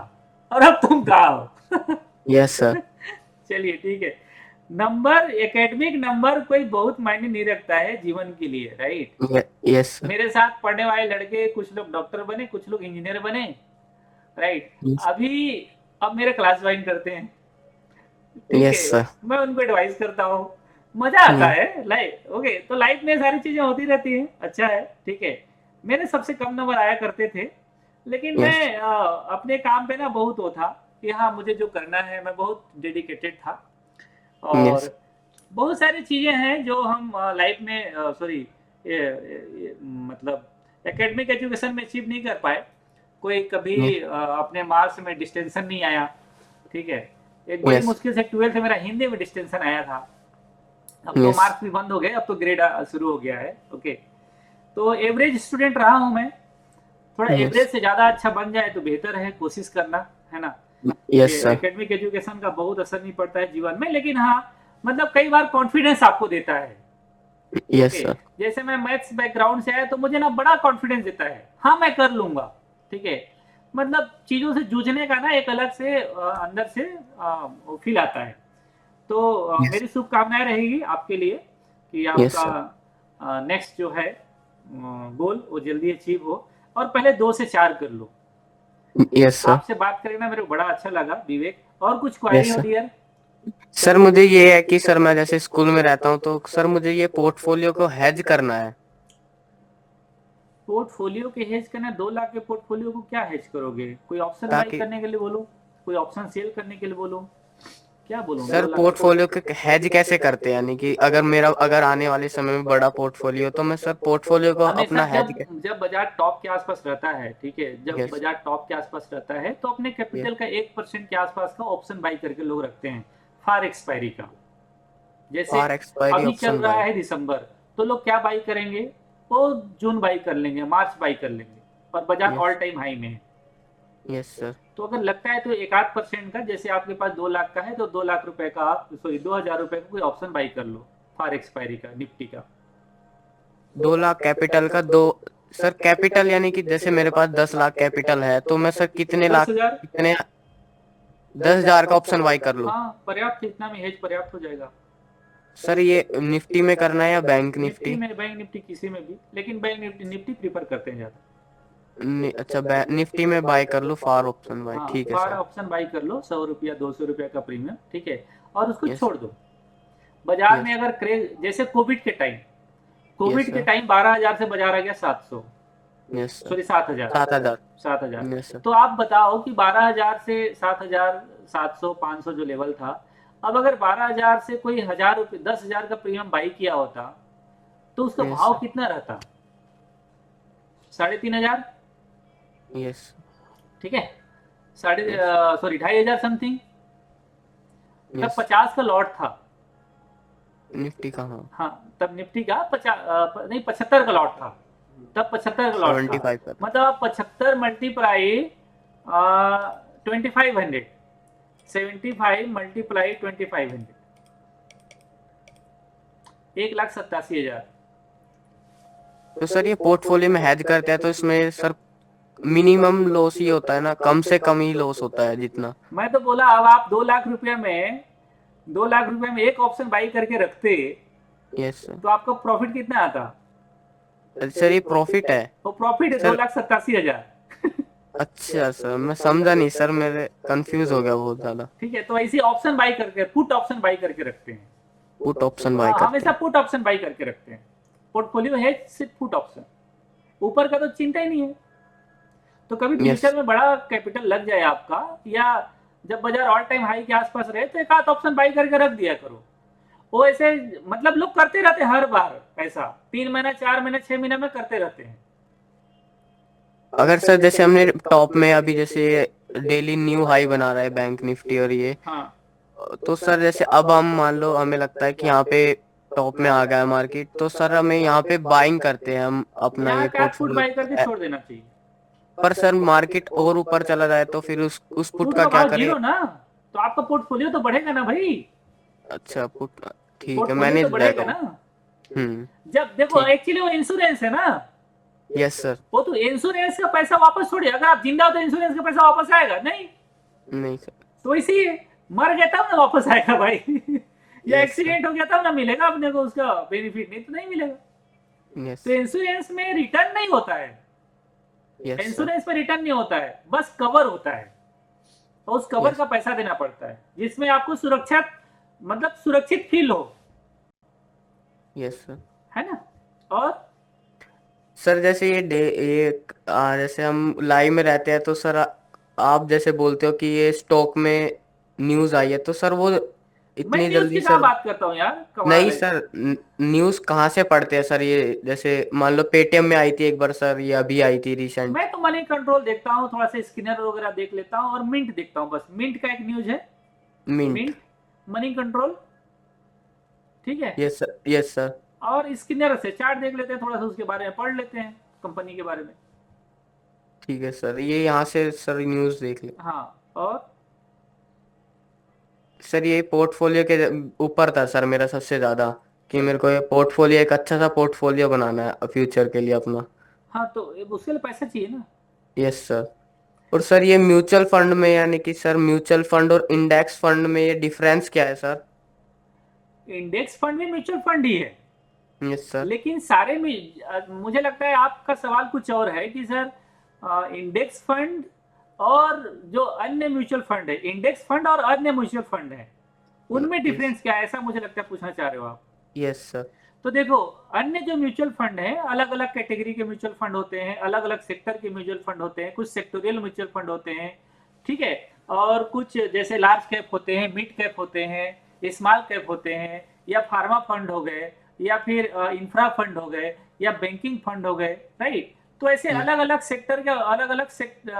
और अब तुम कहाँ हो। Yes sir. चलिए ठीक है। नंबर, एकेडमिक नंबर कोई बहुत मायने नहीं रखता है जीवन के लिए, राइट। Yes sir. मेरे साथ पढ़ने वाले लड़के कुछ लोग डॉक्टर बने, कुछ लोग इंजीनियर बने, राइट। अभी अब मेरे क्लास ज्वाइन करते हैं, ठीक यस है। सर। मैं उनको एडवाइस करता हूँ, मजा आता है लाइफ। ओके, तो लाइफ में सारी चीजें होती रहती हैं, अच्छा है, ठीक है। मेरे सबसे कम नंबर आया करते थे, लेकिन यस। मैं अपने काम पे ना बहुत वो था कि हाँ मुझे जो करना है, मैं बहुत डेडिकेटेड था। यस। और बहुत सारी चीजें हैं जो हम लाइफ में सॉरी मतलब एकेडमिक एजुकेशन में अचीव नहीं कर पाए। कोई कभी अपने मार्क्स में डिस्टेंशन नहीं आया, ठीक है। एक बड़ी यस। मुश्किल से 12th में मेरा हिंदी में डिस्टेंशन आया था। अब तो यस। मार्क्स भी बंद हो गए, अब तो ग्रेड शुरू हो गया है, ओके। तो एवरेज स्टूडेंट रहा हूं मैं। थोड़ा यस। एवरेज से ज्यादा अच्छा बन जाए तो बेहतर है, कोशिश करना है ना। यस ये सर। एकेडमिक एजुकेशन का बहुत असर नहीं पड़ता है जीवन में, लेकिन हाँ मतलब कई बार कॉन्फिडेंस आपको देता है, यस ओके। सर। जैसे मैं मैथ्स बैकग्राउंड से आया तो मुझे ना बड़ा कॉन्फिडेंस देता है, हाँ मैं कर लूंगा, ठीक है। मतलब चीजों से जूझने का ना एक अलग से अंदर से फील आता है। तो यस। मेरी शुभकामनाएं रहेगी आपके लिए कि यस आपका सर। नेक्स्ट जो है गोल वो जल्दी अचीव हो, और पहले 2 से 4 कर लो। Yes sir. आपसे बात करके ना मेरे को बड़ा अच्छा लगा विवेक। और कुछ क्वारी यस हो सर। डियर? सर मुझे ये है कि सर मैं जैसे स्कूल में रहता हूँ तो सर मुझे ये पोर्टफोलियो को हेज करना है। पोर्टफोलियो के हेज करना, 2 लाख के पोर्टफोलियो को क्या हेज करोगे? कोई ऑप्शन बाई ताकि करने के लिए बोलो, कोई ऑप्शन सेल करने के लिए बोलो, क्या बोलूं सर 2 लाख का पोर्टफोलियो के हेज कैसे करते हैं, यानी कि अगर आने वाले समय में बड़ा पोर्टफोलियो तो मैं सर पोर्टफोलियो को हमेशा अपना हेज। जब जब बाजार टॉप के आसपास रहता है, ठीक है, जब यस। बाजार टॉप के आसपास रहता है तो अपने यस। कैपिटल का 1% के आसपास का ऑप्शन बाई करके लोग रखते हैं फॉर एक्सपायरी का। जैसे और एक्सपायरी अभी चल ऑप्शन रहा बाय। है दिसंबर, तो लोग क्या बाई करेंगे? वो जून बाई कर लेंगे, मार्च बाई कर लेंगे, और बाजार ऑल यस। टाइम हाई में है। Yes sir. तो अगर लगता है तो 1-8% का, जैसे आपके पास 2 लाख का है तो 2 लाख रुपए का आप, सॉरी 2,000 रुपए का कोई ऑप्शन बाई कर लो फॉर एक्सपायरी का, निफ्टी का। 2 लाख कैपिटल का दो। सर कैपिटल यानी कि जैसे मेरे पास 10 लाख कैपिटल है तो मैं सर कितने दस लाख, हजार कितने 10,000 का ऑप्शन बाई कर लूं? हाँ पर्याप्त, इतना में हेज पर्याप्त हो जाएगा। सर ये निफ्टी में करना है या बैंक निफ्टी निफ्टी? में, बैंक निफ्टी किसी में भी, लेकिन बैंक निफ्टी निफ्टी प्रीफर करते हैं ज्यादा। अच्छा निफ्टी में बाय कर लो फॉर ऑप्शन बाय, हाँ ठीक है फॉर सर। ऑप्शन बाई कर लो, 100 रुपया 200 रुपया का प्रीमियम, ठीक है। और उसको यस। छोड़ दो। बाजार में यस। अगर क्रेज, जैसे कोविड के टाइम, यस कोविड के सर। टाइम 12,000 से बाजार आ गया 700, yes sir. Sorry 7,000, 7,000। 7,000। Yes sir. तो आप बताओ कि 12,000 से 7,000, 700, 500 जो लेवल था, अब अगर 12,000 से कोई 1,000 रुपये, 10,000 का प्रीमियम बाई किया होता तो उसका यस भाव सर। कितना रहता? 3,500, यस। ठीक है। साढ़े यस। 2,500 समथिंग। तब यस। 50 का लॉट था। निफ्टी का हाँ। हाँ तब निफ्टी का 50 नहीं 75 का लॉट था, तब 75 का लॉट था। 75 का। मतलब आप 75 मल्टीप्लाई 2,500, 75 मल्टीप्लाई 2,500, 1,87,000। तो सर ये पोर्टफोलियो में हेज करते हैं तो इसमें सर मिनिमम लॉस ही होता है ना, कम से कम ही लॉस होता है जितना? मैं तो बोला अब आप 2 लाख रुपए में, 2 लाख रुपए में एक ऑप्शन बाई करके रखते यस सर। तो आपका प्रॉफिट कितना आता? सर ये प्रॉफिट है? वो प्रॉफिट है दो सर लाख सत्तासी हजार अच्छा सर मैं समझा नहीं सर, मेरे कंफ्यूज हो गया बहुत ज्यादा। ठीक है, तो ऐसे ऑप्शन बाई करके, पुट ऑप्शन बाई करके रखते हैं। पुट ऑप्शन बाय करते हमेशा हैं। पुट ऑप्शन बाई करके रखते हैं। पोर्टफोलियो है सिर्फ पुट ऑप्शन, ऊपर का तो चिंता ही नहीं है। तो कभी यस। फ्यूचर में बड़ा कैपिटल लग जाए आपका, या जब बाजार ऑल टाइम हाई के आसपास रहे, तो एक आध ऑप्शन बाई करके रख दिया करो। वो ऐसे मतलब लोग करते रहते हैं हर बार, ऐसा 3 महीना 4 महीना 6 महीने में करते रहते हैं। अगर सर जैसे हमने टॉप में अभी जैसे डेली न्यू हाई बना रहा है बैंक निफ्टी और ये, हाँ तो सर जैसे अब हम मान लो हमें लगता है कि यहाँ पे टॉप में आ गया है मार्केट, तो सर हमें यहाँ पे बाइंग करते हैं हम अपना यहाँ ये का पुट बाई करके पोर्टफोलियो। छोड़ देना चाहिए। पर सर मार्केट और ऊपर चला जाए तो फिर उस पुट पुट का का क्या भाव करें? जीरो ना, तो आपका पोर्टफोलियो तो बढ़ेगा ना भाई, अच्छा पुट। ठीक है पोर्टफोलियो मैनेज तो हो जाएगा बढ़ेगा वो। ना। जब देखो ठीक। एक्चुअली वो इंश्योरेंस है ना, यस सर। वो तो इंश्योरेंस का पैसा वापस थोड़ी, अगर आप जिंदा हो तो इंश्योरेंस का पैसा वापस आएगा नहीं, नहीं सर। तो इसी मर गया तब ना वापस आएगा भाई या यस सर। एक्सीडेंट हो गया तब ना मिलेगा अपने को उसका बेनिफिट, नहीं तो नहीं मिलेगा। यस। तो इंश्योरेंस में रिटर्न नहीं होता है, यस सर। इंश्योरेंस में रिटर्न नहीं होता है, बस कवर होता है, और उस कवर यस। का पैसा देना पड़ता है जिसमें आपको सुरक्षा, मतलब सुरक्षित फील हो, यस सर। है ना। और सर जैसे जैसे हम लाइव में रहते हैं तो सर आप जैसे बोलते हो कि ये स्टॉक में न्यूज़ आई है तो सर वो मैं इतनी न्यूज जल्दी की कहाँ सर। बात करता हूँ यार, कमाल नहीं है। सर, न्यूज़ कहाँ से पढ़ते हैं सर? ये जैसे मान लो पेटीएम में आई थी एक बार सर, ये अभी आई थी रिसेंट। मैं तो मनी कंट्रोल देखता हूँ, थोड़ा सा स्किनर वगैरह देख लेता हूँ, और मिंट देखता हूँ, बस मिंट का एक न्यूज है, मिंट। मिंट, मनी कंट्रोल, ठीक है। Yes sir. Yes sir. और स्किनर से चार्ट देख लेते हैं, थोड़ा सा उसके बारे में पढ़ लेते हैं, कंपनी के बारे में। ठीक है सर, ये यहाँ से सर न्यूज़ देख ले। हाँ, और सर ये पोर्टफोलियो के ऊपर था सर मेरा सबसे ज़्यादा, कि मेरे को ये पोर्टफोलियो एक अच्छा सा पोर्टफोलियो बनाना है फ्यूचर के लिए अपना। हाँ, तो उसके लिए पैसा चाहिए ना। Yes sir. और सर ये म्यूचुअल फंड में, यानी कि सर म्यूचुअल फंड और इंडेक्स फंड में ये डिफरेंस क्या है सर? इंडेक्स फंड भी म्यूचुअल फंड ही है, यस सर। लेकिन सारे में मुझे लगता है आपका सवाल कुछ और है कि सर इंडेक्स फंड और जो अन्य म्यूचुअल फंड है, इंडेक्स फंड और अन्य म्यूचुअल फंड है, उनमें यस। डिफरेंस क्या है, ऐसा मुझे लगता है पूछना चाह रहे हो आप। Yes sir. तो देखो, अन्य जो म्यूचुअल फंड है, अलग अलग कैटेगरी के म्यूचुअल फंड होते हैं, अलग अलग सेक्टर के म्यूचुअल फंड होते हैं, कुछ सेक्टोरियल म्यूचुअल फंड होते हैं, ठीक है। और कुछ जैसे लार्ज कैप होते हैं, मिड कैप होते हैं, स्मॉल कैप होते हैं, या फार्मा फंड हो गए, या फिर इंफ्रा फंड हो गए, या बैंकिंग फंड हो गए, राइट। तो ऐसे अलग अलग सेक्टर के अलग अलग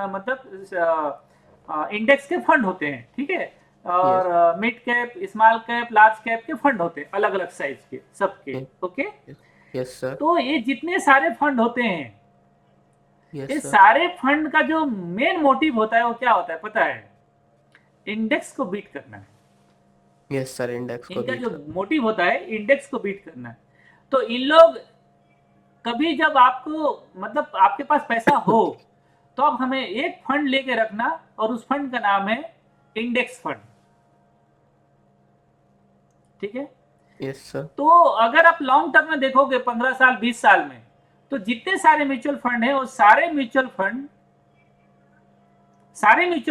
मतलब इंडेक्स के फंड होते हैं, ठीक है। यस। और mid cap, small cap, large cap के फंड होते हैं, अलग अलग साइज के सबके, ओके। Yes sir. तो ये जितने सारे फंड होते हैं, ये यस सर। सारे फंड का जो मेन मोटिव होता है वो क्या होता है पता है? इंडेक्स को बीट करना है। यस सर, इंडेक्स को इनका बीट जो कर। मोटिव होता है इंडेक्स को बीट करना है। तो इन लोग कभी जब आपको, मतलब आपके पास पैसा हो, तो आप हमें एक फंड लेके रखना, और उस फंड का नाम है इंडेक्स फंड, ठीक है। Yes sir. तो अगर आप लॉन्ग टर्म में देखोगे 15 साल 20 साल में, तो जितने सारे म्यूचुअल फंड है, वो सारे म्यूचुअल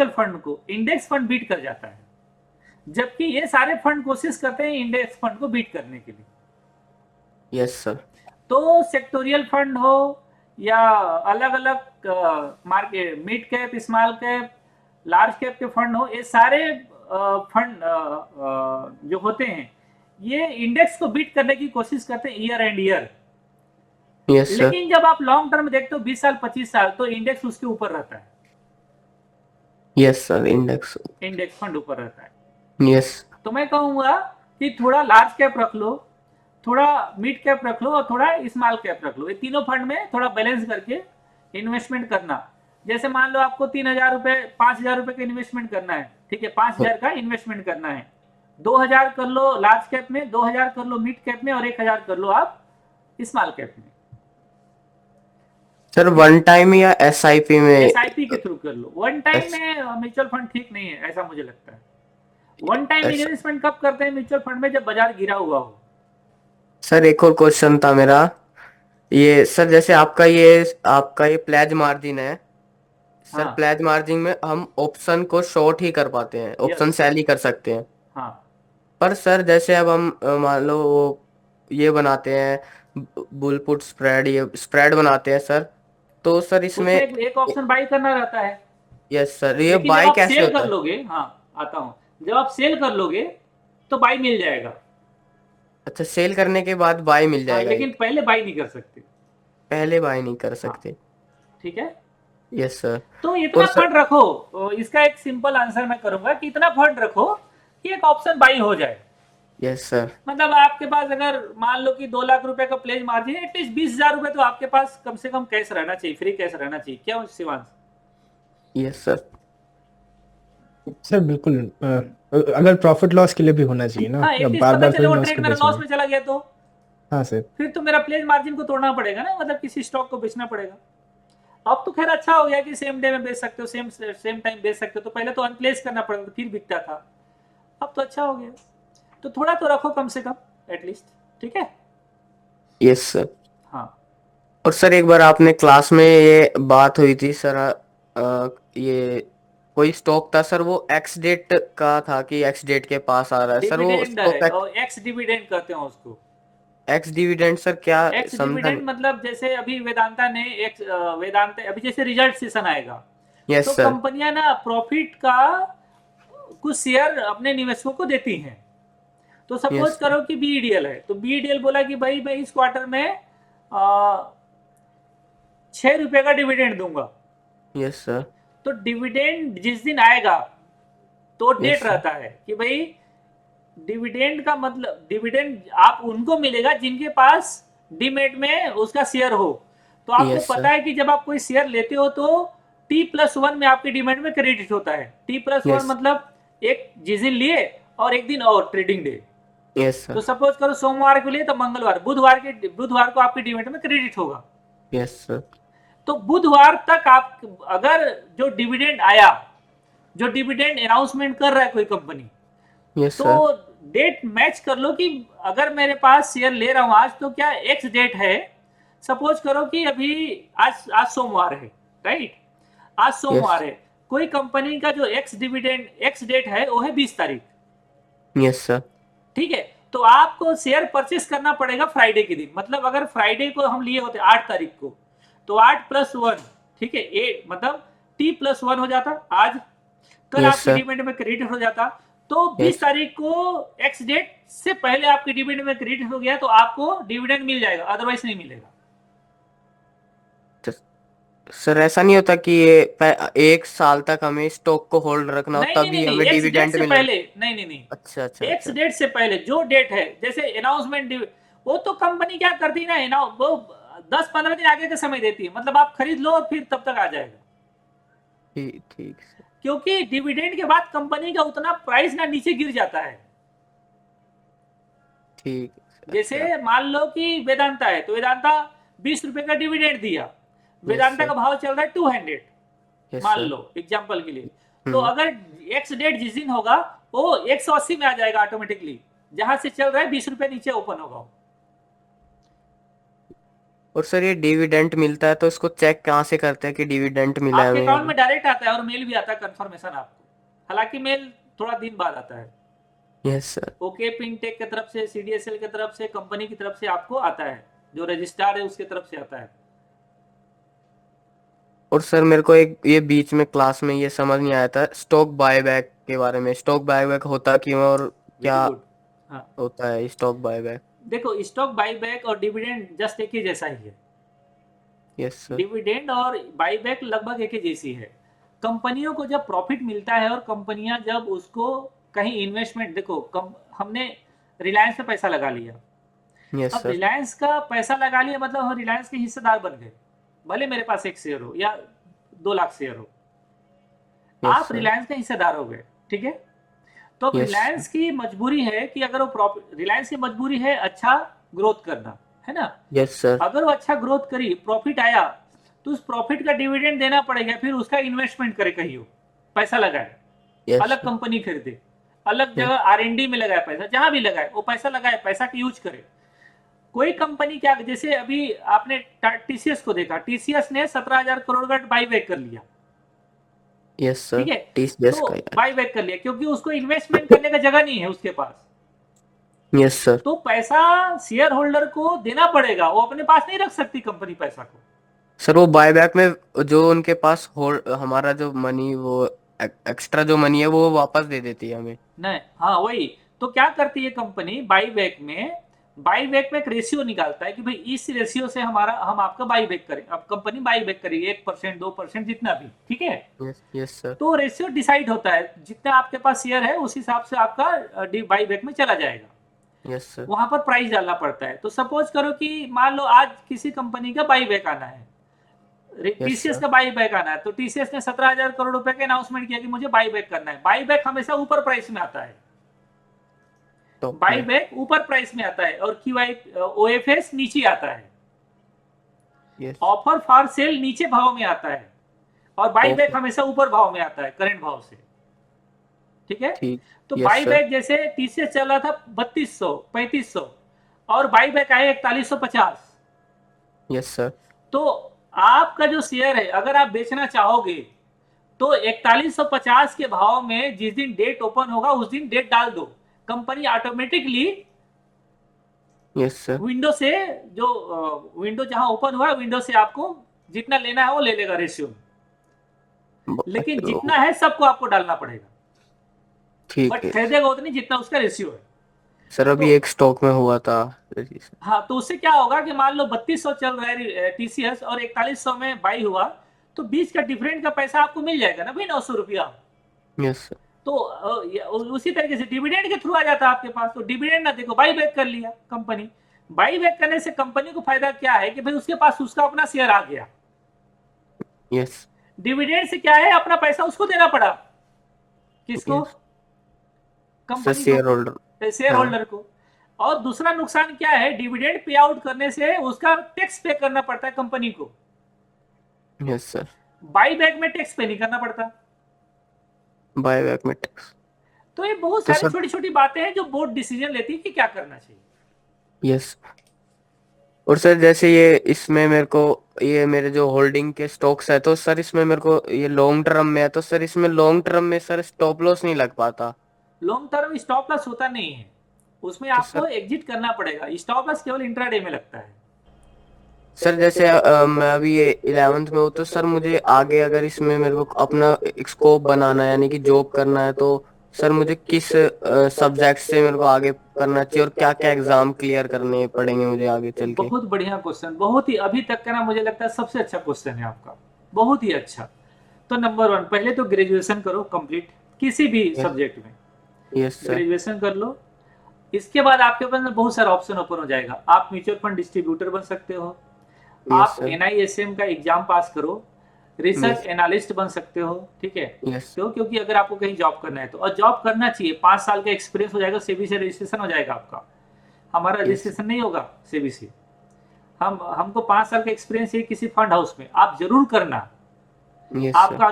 फंड को इंडेक्स फंड बीट कर जाता है, जबकि ये सारे फंड कोशिश करते हैं इंडेक्स फंड को बीट करने के लिए। Yes sir. तो सेक्टोरियल फंड हो, या अलग अलग market, mid cap, small cap, large cap के फंड हो, ये सारे फंड जो होते हैं, ये इंडेक्स को बीट करने की कोशिश करते हैं year and year. Yes sir. लेकिन जब आप लॉन्ग टर्म देखते हो 20 साल 25 साल, तो इंडेक्स उसके ऊपर रहता है, yes sir, index. Index fund ऊपर रहता है। यस। तो मैं कहूंगा कि थोड़ा लार्ज कैप रख लो, थोड़ा मिड कैप रख लो, और थोड़ा स्मॉल कैप रख लो, ये तीनों फंड में थोड़ा बैलेंस करके इन्वेस्टमेंट करना। जैसे मान लो आपको 3,000 रुपए 5,000 रुपए का इन्वेस्टमेंट करना है, ठीक है, 5,000 का इन्वेस्टमेंट करना है, 2,000 कर लो लार्ज कैप में, 2,000 कर लो मिड कैप में, और 1,000 कर लो आप स्मॉल कैप में। सर वन टाइम या एसआईपी में? एसआईपी के थ्रू कर लो, वन टाइम में म्यूचुअल फंड ठीक नहीं है, ऐसा मुझे लगता है। वन टाइम एस, इन्वेस्टमेंट कब करते हैं म्यूचुअल फंड में? जब बाजार गिरा हुआ हो। सर एक और क्वेश्चन था मेरा, ये सर जैसे आपका ये प्लेज मार्जिन है सर, हाँ, प्लेज मार्जिन में हम ऑप्शन को शॉर्ट ही कर पाते हैं, ऑप्शन यस, सेल ही कर सकते हैं। हाँ। पर सर जैसे अब हम मान लो वो ये बनाते हैं बुल पुट स्प्रेड, ये स्प्रेड बनाते हैं सर, तो सर इसमें। उसमें एक ऑप्शन बाई करना रहता है, यस सर, ये लेकिन जब बाय आप कैसे सेल होता कर है? लोगे, हाँ आता हूं, जब आप सेल कर लोगे तो बाई मिल जाएगा। अच्छा, सेल करने के बाद बाय मिल हाँ, जाएगा लेकिन एक? पहले बाई नहीं कर सकते। पहले बाय नहीं कर हाँ, सकते? ठीक है। Yes sir. तो और इतना सर। फंड रखो, इसका एक सिंपल आंसर मैं करूंगा कि इतना फंड रखो कि एक ऑप्शन बाई हो जाए। Yes sir. मतलब आपके पास अगर मान लो कि 2 लाख रुपए का प्लेज मार्जिन है, एटलीस्ट 20,000 रुपए तो आपके पास कम से कम कैश रहना चाहिए, फ्री कैश रहना चाहिए, क्या शिवांश? Yes sir. सर बिल्कुल, अगर प्रॉफिट लॉस के लिए भी होना चाहिए ना, हाँ, या एटलीस्ट बार पता बार चले थोड़ी वो ना ट्रेड उसको मेरा लॉस बेचेंगे। में चला गया तो, हाँ सर। फिर तो मेरा प्लेस मार्जिन को तोड़ना पड़ेगा ना, मतलब किसी स्टॉक को बेचना पड़ेगा। अब तो खैर अच्छा हो गया कि सेम डे में बेच सकते हो, सेम सेम टाइम बेच सकते हो। तो पहले तो अनप्लेस करना पड़ता था, फिर बिकता था। अब तो अच्छा हो गया। तो थोड़ा तो रखो कम से कम, एटलीस्ट। ठीक है। Yes sir. हाँ। और सर एक बार आपने क्लास में ये बात हुई थी सर, ये कोई स्टॉक था सर, वो एक्स डेट का था कि एक्स डेट के पास आ रहा है सर, वो डिविडेंड है स्टॉक और एक्स डिविडेंड कहते हैं उसको। एक्स डिविडेंड सर क्या? एक्स समझा डिविडेंड नहीं। मतलब जैसे अभी वेदांता ने एक वेदांता अभी जैसे रिजल्ट सेशन आएगा, यस तो सर। कंपनियां ना प्रॉफिट का कुछ शेयर अपने निवेशकों को देती हैं। तो सपोज यस करो कि बीईडीएल है, तो बीईडीएल बोला कि भाई मैं इस क्वार्टर में 6 रुपए का डिविडेंड दूंगा। Yes sir. तो डिविडेंड जिस दिन आएगा, तो यस डेट सर। रहता है कि भाई डिविडेंड का मतलब डिविडेंड आप उनको मिलेगा जिनके पास डीमेट में उसका शेयर हो। तो आपको यस पता सर। है कि जब आप कोई शेयर लेते हो तो T+1 में आपके डीमेट में क्रेडिट होता है। T+1 yes. मतलब एक जिस दिन लिए और एक दिन और ट्रेडिंग डे। यस तो सर। सपोज करो सोमवार को लिए तो मंगलवार, बुधवार को आपके डीमेट में क्रेडिट होगा। Yes sir. तो बुधवार तक आप अगर जो डिविडेंड आया, जो डिविडेंड अनाउंसमेंट कर रहा है कोई कंपनी, यस तो सर। डेट मैच कर लो कि अगर मेरे पास शेयर ले रहा हूं आज, तो क्या एक्स डेट है। सपोज करो कि अभी आज आज सोमवार है, राइट। आज यस। सोमवार है। कोई कंपनी का जो एक्स डेट है वो है 20 तारीख। Yes sir. ठीक है। तो आपको शेयर परचेस करना पड़ेगा फ्राइडे के दिन। मतलब अगर फ्राइडे को हम लिए होते 8 तारीख को, तो 8+1, ठीक है, 8 मतलब T+1 हो जाता आज। कल यस आपके सर। डिविडेंड में क्रेडिट हो जाता। तो 20 यस। तारीख को एक्स डेट से पहले आपके डिविडेंड में क्रेडिट हो गया, तो आपको डिविडेंड मिल जाएगा, अदरवाइज नहीं मिलेगा। सर ऐसा नहीं होता कि ये एक साल तक हमें स्टॉक को होल्ड रखना हो नहीं नहीं नहीं तभी नहीं, हमें एक्स डेट डिविडेंड से मिलेगा? पहले नहीं नहीं नहीं। अच्छा अच्छा एक्स अच्छा। डेट से पहले जो डेट है, जैसे अनाउंसमेंट, वो तो कंपनी क्या करती है ना, वो 10-15 दिन आगे का समय देती है। मतलब आप खरीद लो और फिर तब तक आ जाएगा। ठीक ठीक सर। क्योंकि डिविडेंड के बाद कंपनी का उतना प्राइस ना नीचे गिर जाता है। ठीक है सर, अच्छा। जैसे मान लो कि वेदांता है, तो वेदांता 20 रुपए का डिविडेंड दिया। Yes Vedanta sir. का भाव चल रहा है 200, यस मान सर। लो एग्जांपल के लिए। तो हम्म। अगर एक्स डेट जिस दिन होगा, वो 180 में आ जाएगा ऑटोमेटिकली। जहां से चल रहा है 20 रुपए नीचे ओपन होगा। और सर ये डिविडेंड मिलता है तो इसको चेक कहाँ से करते हैं कि डिविडेंड मिला है आपके हमें अकाउंट अभी? में डायरेक्ट आता है और मेल भी आता है कंफर्मेशन आपको। हालांकि मेल थोड़ा दिन बाद आता है। Yes sir. ओके पिनटेक की तरफ से, सीडीएसएल की तरफ से, कंपनी की तरफ से आपको आता है। जो रजिस्ट्रार है उसके तरफ से आता है। और सर मेरे को एक ये बीच में क्लास में ये समझ नहीं आया था स्टॉक बायबैक के बारे में, स्टॉक बायबैक होता क्यों है और वेरी क्या गुड। हाँ, होता है स्टॉक बायबैक? देखो स्टॉक बाईबैक और डिविडेंड जस्ट एक ही जैसा ही है। Yes sir. डिविडेंड और बाईबैक लगभग एक ही जैसी है। कंपनियों को जब प्रॉफिट मिलता है और कंपनियां जब उसको कहीं इन्वेस्टमेंट, देखो हमने रिलायंस में पैसा लगा लिया। यस अब सर। रिलायंस का पैसा लगा लिया मतलब हम रिलायंस के हिस्सेदार बन गए। भले मेरे पास 1 शेयर हो या 2 लाख शेयर हो, यस आप सर। रिलायंस के हिस्सेदार हो गए। ठीक है। तो अब यस। रिलायंस की मजबूरी है कि अगर वो प्रॉफिट, रिलायंस की मजबूरी है अच्छा ग्रोथ करना, है ना। Yes sir. अगर वो अच्छा ग्रोथ करी, प्रॉफिट आया, तो उस प्रॉफिट का डिविडेंड देना पड़ेगा। फिर उसका इन्वेस्टमेंट करे, कहीं हो पैसा लगाए, यस अलग सर। कंपनी खरीदे, अलग यस। जगह R&D में लगाए पैसा, जहां भी लगाए वो पैसा लगाए, पैसा का यूज करे। कोई कंपनी क्या, जैसे अभी आपने टीसीएस को देखा, टीसीएस ने 17,000 करोड़ का बाईबैक कर लिया। Yes sir. ठीक है। टीसीएस तो का यार। बाईबैक कर लिया क्योंकि उसको इन्वेस्टमेंट करने का जगह नहीं है उसके पास। Yes sir. तो पैसा शेयर होल्डर को देना पड़ेगा, वो अपने पास नहीं रख सकती कंपनी पैसा को। सर वो बायबैक में जो उनके पास होल्ड हमारा जो मनी वो एक्स्ट्रा जो मनी है वो वापस दे देती है हमें? नहीं, हाँ वही। तो क्या करती है कंपनी बाईबैक में एक रेशियो निकालता है कि भाई इस रेशियो से हमारा हम आपका बाईबैक करें। अब कंपनी बाईबैक करेगी 1%, 2%, जितना भी, ठीक है। Yes yes sir. तो रेशियो डिसाइड होता है, जितना आपके पास शेयर है उस हिसाब से आपका बाईबैक में चला जाएगा। Yes sir. वहां पर प्राइस डालना पड़ता है। तो सपोज करो कि मान लो आज किसी कंपनी का बाईबैक आना है, यस टीसीएस सर। का बाईबैक आना है, तो टीसीएस ने 17,000 करोड़ रुपए का अनाउंसमेंट किया कि मुझे बाईबैक करना है। बाईबैक हमेशा ऊपर प्राइस में आता है। टॉप बाई में। बैक ऊपर प्राइस में आता है और OFS नीचे आता है। यस। ऑफर फॉर सेल नीचे भाव में आता है और बाई बैक ओके। हमेशा ऊपर भाव में आता है करंट भाव से। ठीक है, ठीक। तो यस बाई सर। बैक जैसे TCS चल रहा था 3200 3500 और बाई बैक आए 4150। Yes sir. तो आपका जो शेयर है अगर आप बेचना चाहोगे तो 4150 के भाव में जिस दिन डेट ओपन होगा उस दिन डेट डाल दो, company automatically yes sir. Window से जो विंडो जहां ओपन हुआ है विंडो से आपको जितना लेना है वो ले लेगा रेशियो में। लेकिन अच्छा जितना है सबको आपको डालना पड़ेगा, ठीक बट है खरीदेगा उतनी जितना उसका रेशियो है। सर। तो अभी एक स्टॉक में हुआ था। हाँ, तो उससे क्या होगा कि मान लो 3200 चल रहा है TCS और 4100 में बाई हुआ तो बीच का डिफरेंट का पैसा आपको मिल जाएगा ना भाई, 900 रुपया। Yes sir. तो उसी तरीके से डिविडेंड के थ्रू आ जाता है आपके पास। तो डिविडेंड ना देखो, बाई बैक कर लिया कंपनी। बाई बैक करने से कंपनी को फायदा क्या है कि भाई उसके पास उसका अपना शेयर आ गया। यस। डिविडेंड से क्या है, अपना पैसा उसको देना पड़ा। किसको? Yes sir. कंपनी को, शेयर होल्डर। शेयर हाँ। होल्डर को। और दूसरा नुकसान क्या है, डिविडेंड पे आउट करने से उसका टैक्स पे करना पड़ता है कंपनी को। Yes sir. बाई बैक में टैक्स पे नहीं करना पड़ता। बायबैक में टैक्स। तो ये बहुत तो सारी सर। छोटी छोटी बातें हैं जो बोर्ड डिसीजन लेती है कि क्या करना चाहिए। यस। और सर जैसे ये इसमें मेरे को ये मेरे जो होल्डिंग के स्टॉक्स है तो सर इसमें मेरे को ये लॉन्ग टर्म में है तो सर इसमें लॉन्ग टर्म में सर स्टॉप लॉस नहीं लग पाता। लॉन्ग टर्म स्टॉप लॉस होता नहीं है, उसमें तो आपको सर। एग्जिट करना पड़ेगा। स्टॉप लॉस केवल इंट्राडे में लगता है। सर जैसे मैं अभी ये 11th में हूँ तो सर मुझे आगे अगर इसमें मेरे को अपना स्कोप बनाना है यानी कि जॉब करना है तो सर मुझे किस सब्जेक्ट से मेरे को आगे करना चाहिए और क्या क्या एग्जाम क्लियर करने पड़ेंगे मुझे आगे चल के। बहुत बढ़िया क्वेश्चन, बहुत ही अभी तक का ना मुझे लगता है सबसे अच्छा क्वेश्चन है आपका, बहुत ही अच्छा। तो नंबर 1, पहले तो ग्रेजुएशन करो कंप्लीट किसी भी यस। सब्जेक्ट में। Yes sir. ग्रेजुएशन कर लो, इसके बाद आपके पास बहुत सारा ऑप्शन ओपन हो जाएगा। आप म्यूचुअल फंड डिस्ट्रीब्यूटर बन सकते हो, यस आप सर। NISM का एग्जाम पास करो, रिसर्च यस। एनालिस्ट बन सकते हो। ठीक है, यस। क्यों? क्योंकि अगर आपको कहीं जॉब करना है तो, और जॉब करना चाहिए, 5 साल का एक्सपीरियंस हो जाएगा, सेबी से रजिस्ट्रेशन हो जाएगा आपका। हमारा यस। रजिस्ट्रेशन नहीं होगा सेबी से। हमको 5 साल का एक्सपीरियंस है किसी फंड हाउस में, आप जरूर करना। Yes sir. आपको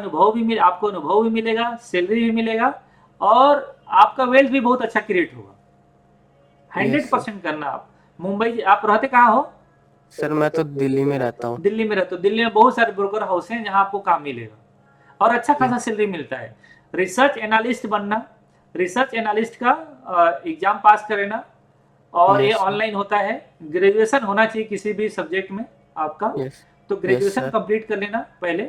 अनुभव भी मिलेगा, सैलरी भी मिलेगा और आपका वेल्थ भी बहुत अच्छा क्रिएट होगा। Yes sir. 100% करना। आप मुंबई, आप रहते कहाँ हो? सर मैं तो दिल्ली में रहता हूँ। दिल्ली में रहते हो? दिल्ली में बहुत सारे ब्रोकर हाउस हैं जहां आपको काम मिलेगा और अच्छा खासा यस। सैलरी मिलता है। रिसर्च एनालिस्ट बनना, रिसर्च एनालिस्ट का एग्जाम पास करना और ये यस सर। ऑनलाइन होता है। ग्रेजुएशन होना चाहिए किसी भी सब्जेक्ट में आपका। यस। तो यस ग्रेजुएशन सर। कंप्लीट कर लेना पहले,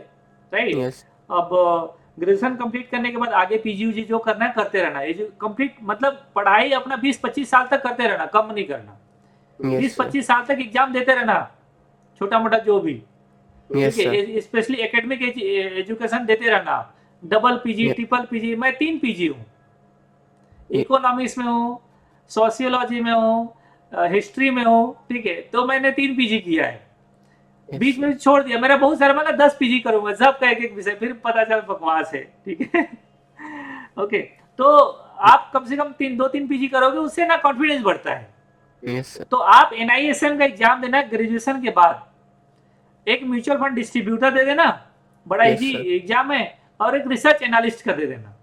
राइट। यस। अब ग्रेजुएशन कंप्लीट करने के बाद आगे PG जो करना है करते रहना। ये जो कंप्लीट मतलब पढ़ाई अपना 20-25 साल तक करते रहना, कम नहीं करना। Yes sir. 20-25 साल तक एग्जाम देते रहना, छोटा मोटा जो भी। ठीक यस सर। है, स्पेशली एकेडमिक एजुकेशन देते रहना। डबल PG, ट्रिपल PG, मैं 3 PG हूँ। इकोनॉमिक्स में हूँ, सोशियोलॉजी में हूँ, हिस्ट्री में हूँ। ठीक है, तो मैंने 3 PG किया है, बीच में छोड़ दिया। मेरा बहुत सारा, मतलब 10 PG करूंगा सब का एक विषय, फिर पता चल बकवास है। ठीक है ओके, तो आप कम से कम 2-3 PG करोगे, उससे ना कॉन्फिडेंस बढ़ता है। Yes sir. तो आप NISM का एग्जाम देना ग्रेजुएशन के बाद, एक म्यूचुअल फंड डिस्ट्रीब्यूटर दे देना, बड़ा यस इजी सर। एग्जाम है, और एक रिसर्च एनालिस्ट का दे देना।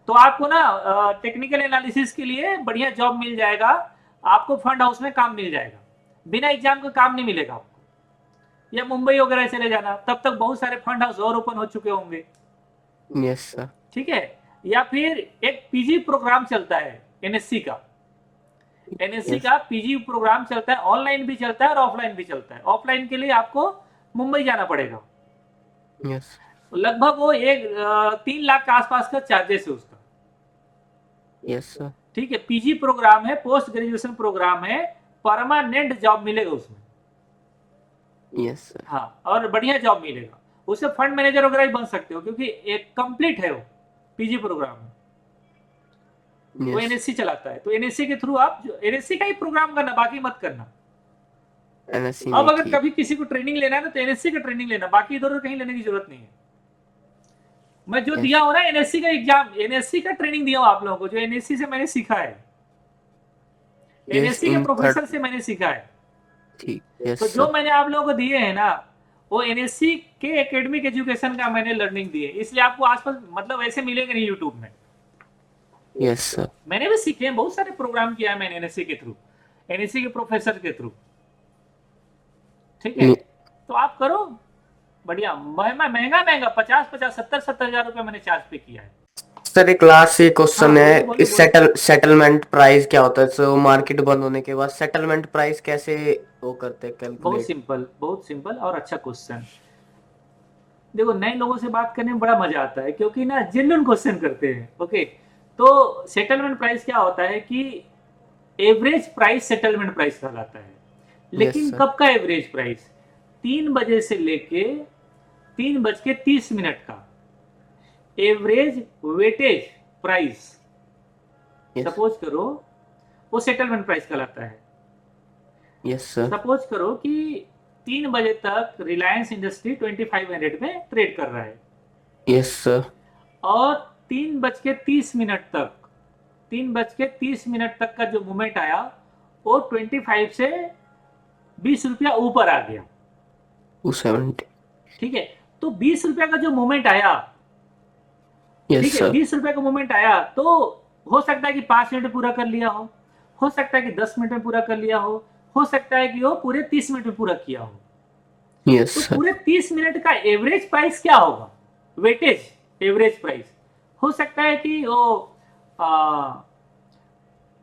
तो आपको ना टेक्निकल एनालिसिस के लिए बढ़िया जॉब मिल जाएगा, आपको फंड हाउस में काम मिल जाएगा। बिना एग्जाम का काम नहीं मिलेगा आपको। या मुंबई वगैरह चले जाना, तब तक बहुत सारे फंड हाउस और ओपन हो चुके होंगे। Yes sir. ठीक है, या फिर एक PG प्रोग्राम चलता है NSC का। NSC का PG प्रोग्राम चलता है, ऑनलाइन भी चलता है और ऑफलाइन भी चलता है। ऑफलाइन के लिए आपको मुंबई जाना पड़ेगा। यस। लगभग वो 3 लाख के आसपास का चार्जेस है उसका। Yes sir. ठीक है, PG प्रोग्राम है, पोस्ट ग्रेजुएशन प्रोग्राम है, परमानेंट जॉब मिलेगा उसमें। Yes sir. हाँ, और बढ़िया जॉब मिलेगा। उससे फंड मैनेजर वगैरह भी बन सकते हो, क्योंकि एक कंप्लीट है वो PG प्रोग्राम है। वो यस। NSC चलाता है, तो NSC के थ्रू आप NSC का ही प्रोग्राम करना, बाकी मत करना। NSC अब नहीं अगर ठीक। कभी किसी को ट्रेनिंग लेना है ना, तो NSC का ट्रेनिंग लेना, बाकी इधर उधर कहीं लेने की जरूरत नहीं है। मैं जो दिया यस। हूं ना NSC का एग्जाम, NSC का ट्रेनिंग दिया हूं आप लोगों को, जो NSC से मैंने सीखा है। यस एनएससी के इन प्रोफेसर थर्ड से मैंने सीखा है। ठीक तो यस जो सर मैंने आप लोगों को दिए हैं ना, वो एनएससी के एकेडमिक एजुकेशन का मैंने लर्निंग दी है, इसलिए आपको आसपास मतलब ऐसे मिलेंगे नहीं यूट्यूब में। यस सर मैंने भी सीखे हैं, बहुत सारे प्रोग्राम किया है मैंने एनएससी के थ्रू, एनएससी के प्रोफेसर के थ्रू। ठीक है, तो आप करो बढ़िया। महंगा महंगा 50 70 हजार रुपए मैंने चार्ज पे किया है। सर एक लास्ट ही क्वेश्चन हाँ है, बोलिए बोलिए इस बोलिए। सेटलमेंट प्राइस क्या होता है? सो मार्केट बंद होने के बाद सेटलमेंट प्राइस कैसे वो करते हैं कैलकुलेट? बहुत सिंपल और अच्छा क्वेश्चन। देखो, नए लोगों से बात करने में बड़ा मजा आता है, क्योंकि ना जेन्युइन क्वेश्चन करते हैं। ओके, तो सेटलमेंट प्राइस क्या होता है कि एवरेज प्राइस सेटलमेंट प्राइस कहलाता है। यस लेकिन सर कब का एवरेज प्राइस? 3 बजे से लेके 3:30 का average weightage price, yes suppose करो, वो सेटलमेंट प्राइस कहलाता है। यस सर सपोज करो कि 3 बजे तक रिलायंस इंडस्ट्री 2500 में ट्रेड कर रहा है, यस सर और 3:30 तक का जो मूवमेंट आया वो 25 से 20 रुपया ऊपर आ गया। 270 ठीक है, तो 20 रुपया का जो मूवमेंट आया, यस ठीक है, सर 20 रुपया का मूवमेंट आया, तो हो सकता है कि 5 मिनट में पूरा कर लिया हो सकता है कि 10 मिनट में पूरा कर लिया हो सकता है कि वो पूरे 30 मिनट में पूरा किया हो। यस तो सर पूरे 30 मिनट का एवरेज प्राइस क्या होगा? वेटेज एवरेज प्राइस हो सकता है कि वो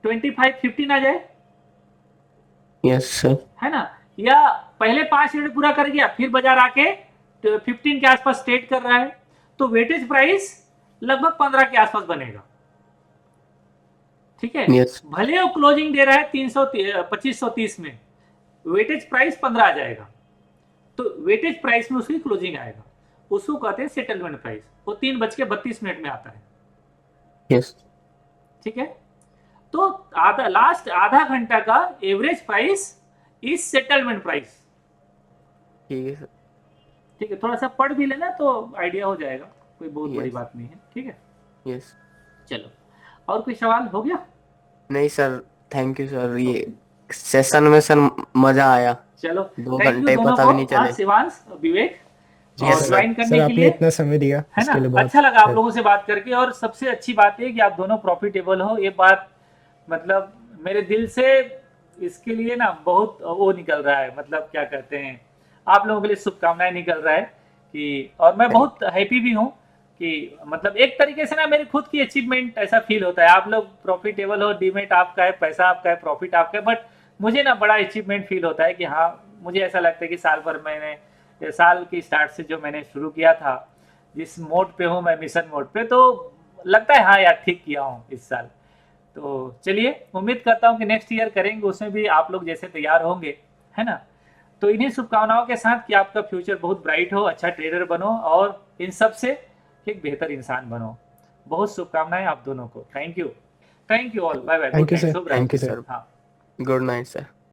25-15 आ जाए, यस सर है ना, या पहले 5 मिनट पूरा कर गया, फिर बाजार आके 15 के आसपास ट्रेड कर रहा है, तो वेटेज प्राइस लगभग 15 के आसपास बनेगा। ठीक है, यस भले वो क्लोजिंग दे रहा है 2530 में, वेटेज प्राइस 15 आ जाएगा, तो वेटेज प्राइस में उसकी क्लोजिंग आएगा, उसको कहते हैं सेटलमेंट प्राइस। वो 3:32 में आता है। यस ठीक है, तो लास्ट आधा घंटा का average price is settlement price. ठीक है सर ठीक है, थोड़ा सा पढ़ भी लेना तो आइडिया हो जाएगा, कोई बहुत बड़ी यस बात नहीं है। ठीक है, यस चलो, और कोई सवाल हो गया? नहीं सर, थैंक यू सर, ये सेशन में सर मजा आया, चलो, 2 थैंक यू घंटे दोनों पता को, भी नहीं चले। शिवांश विवेक, जी और यस सर। ज्वाइन सर करने के आपने लिए, इतना समय दिया है ना, इसके लिए बहुत अच्छा लगा आप लोगों से बात करके। और सबसे अच्छी बात है कि आप दोनों प्रॉफिटेबल हो, ये बात मतलब मेरे दिल से इसके लिए ना बहुत वो निकल रहा है, मतलब क्या कहते हैं, आप लोगों के लिए शुभकामनाएं निकल रहा है कि, और मैं बहुत हैप्पी भी हूँ कि मतलब एक तरीके से ना मेरी खुद की अचीवमेंट ऐसा फील होता है। आप लोग प्रॉफिटेबल हो, डीमेट आपका है, पैसा आपका है, प्रॉफिट आपका है, बट मुझे ना बड़ा अचीवमेंट फील होता है कि हाँ, मुझे ऐसा लगता है कि साल भर मैंने, साल की स्टार्ट से जो मैंने शुरू किया था, जिस मोड पे हूँ मैं, मिशन मोड पे, तो लगता है हाँ यार ठीक किया हूँ इस साल। तो चलिए, उम्मीद करता हूँ कि नेक्स्ट ईयर करेंगे, उसमें भी आप लोग जैसे तैयार होंगे, है ना। तो इन्हीं शुभकामनाओं के साथ कि आपका फ्यूचर बहुत ब्राइट हो, अच्छा ट्रेडर बनो, और इन सब से एक बेहतर इंसान बनो। बहुत शुभकामनाएं आप दोनों को। Thank you all, bye bye, good thank you night, sir. शुभ थैंक रात्रि। You sir. सर हाँ। Good night sir.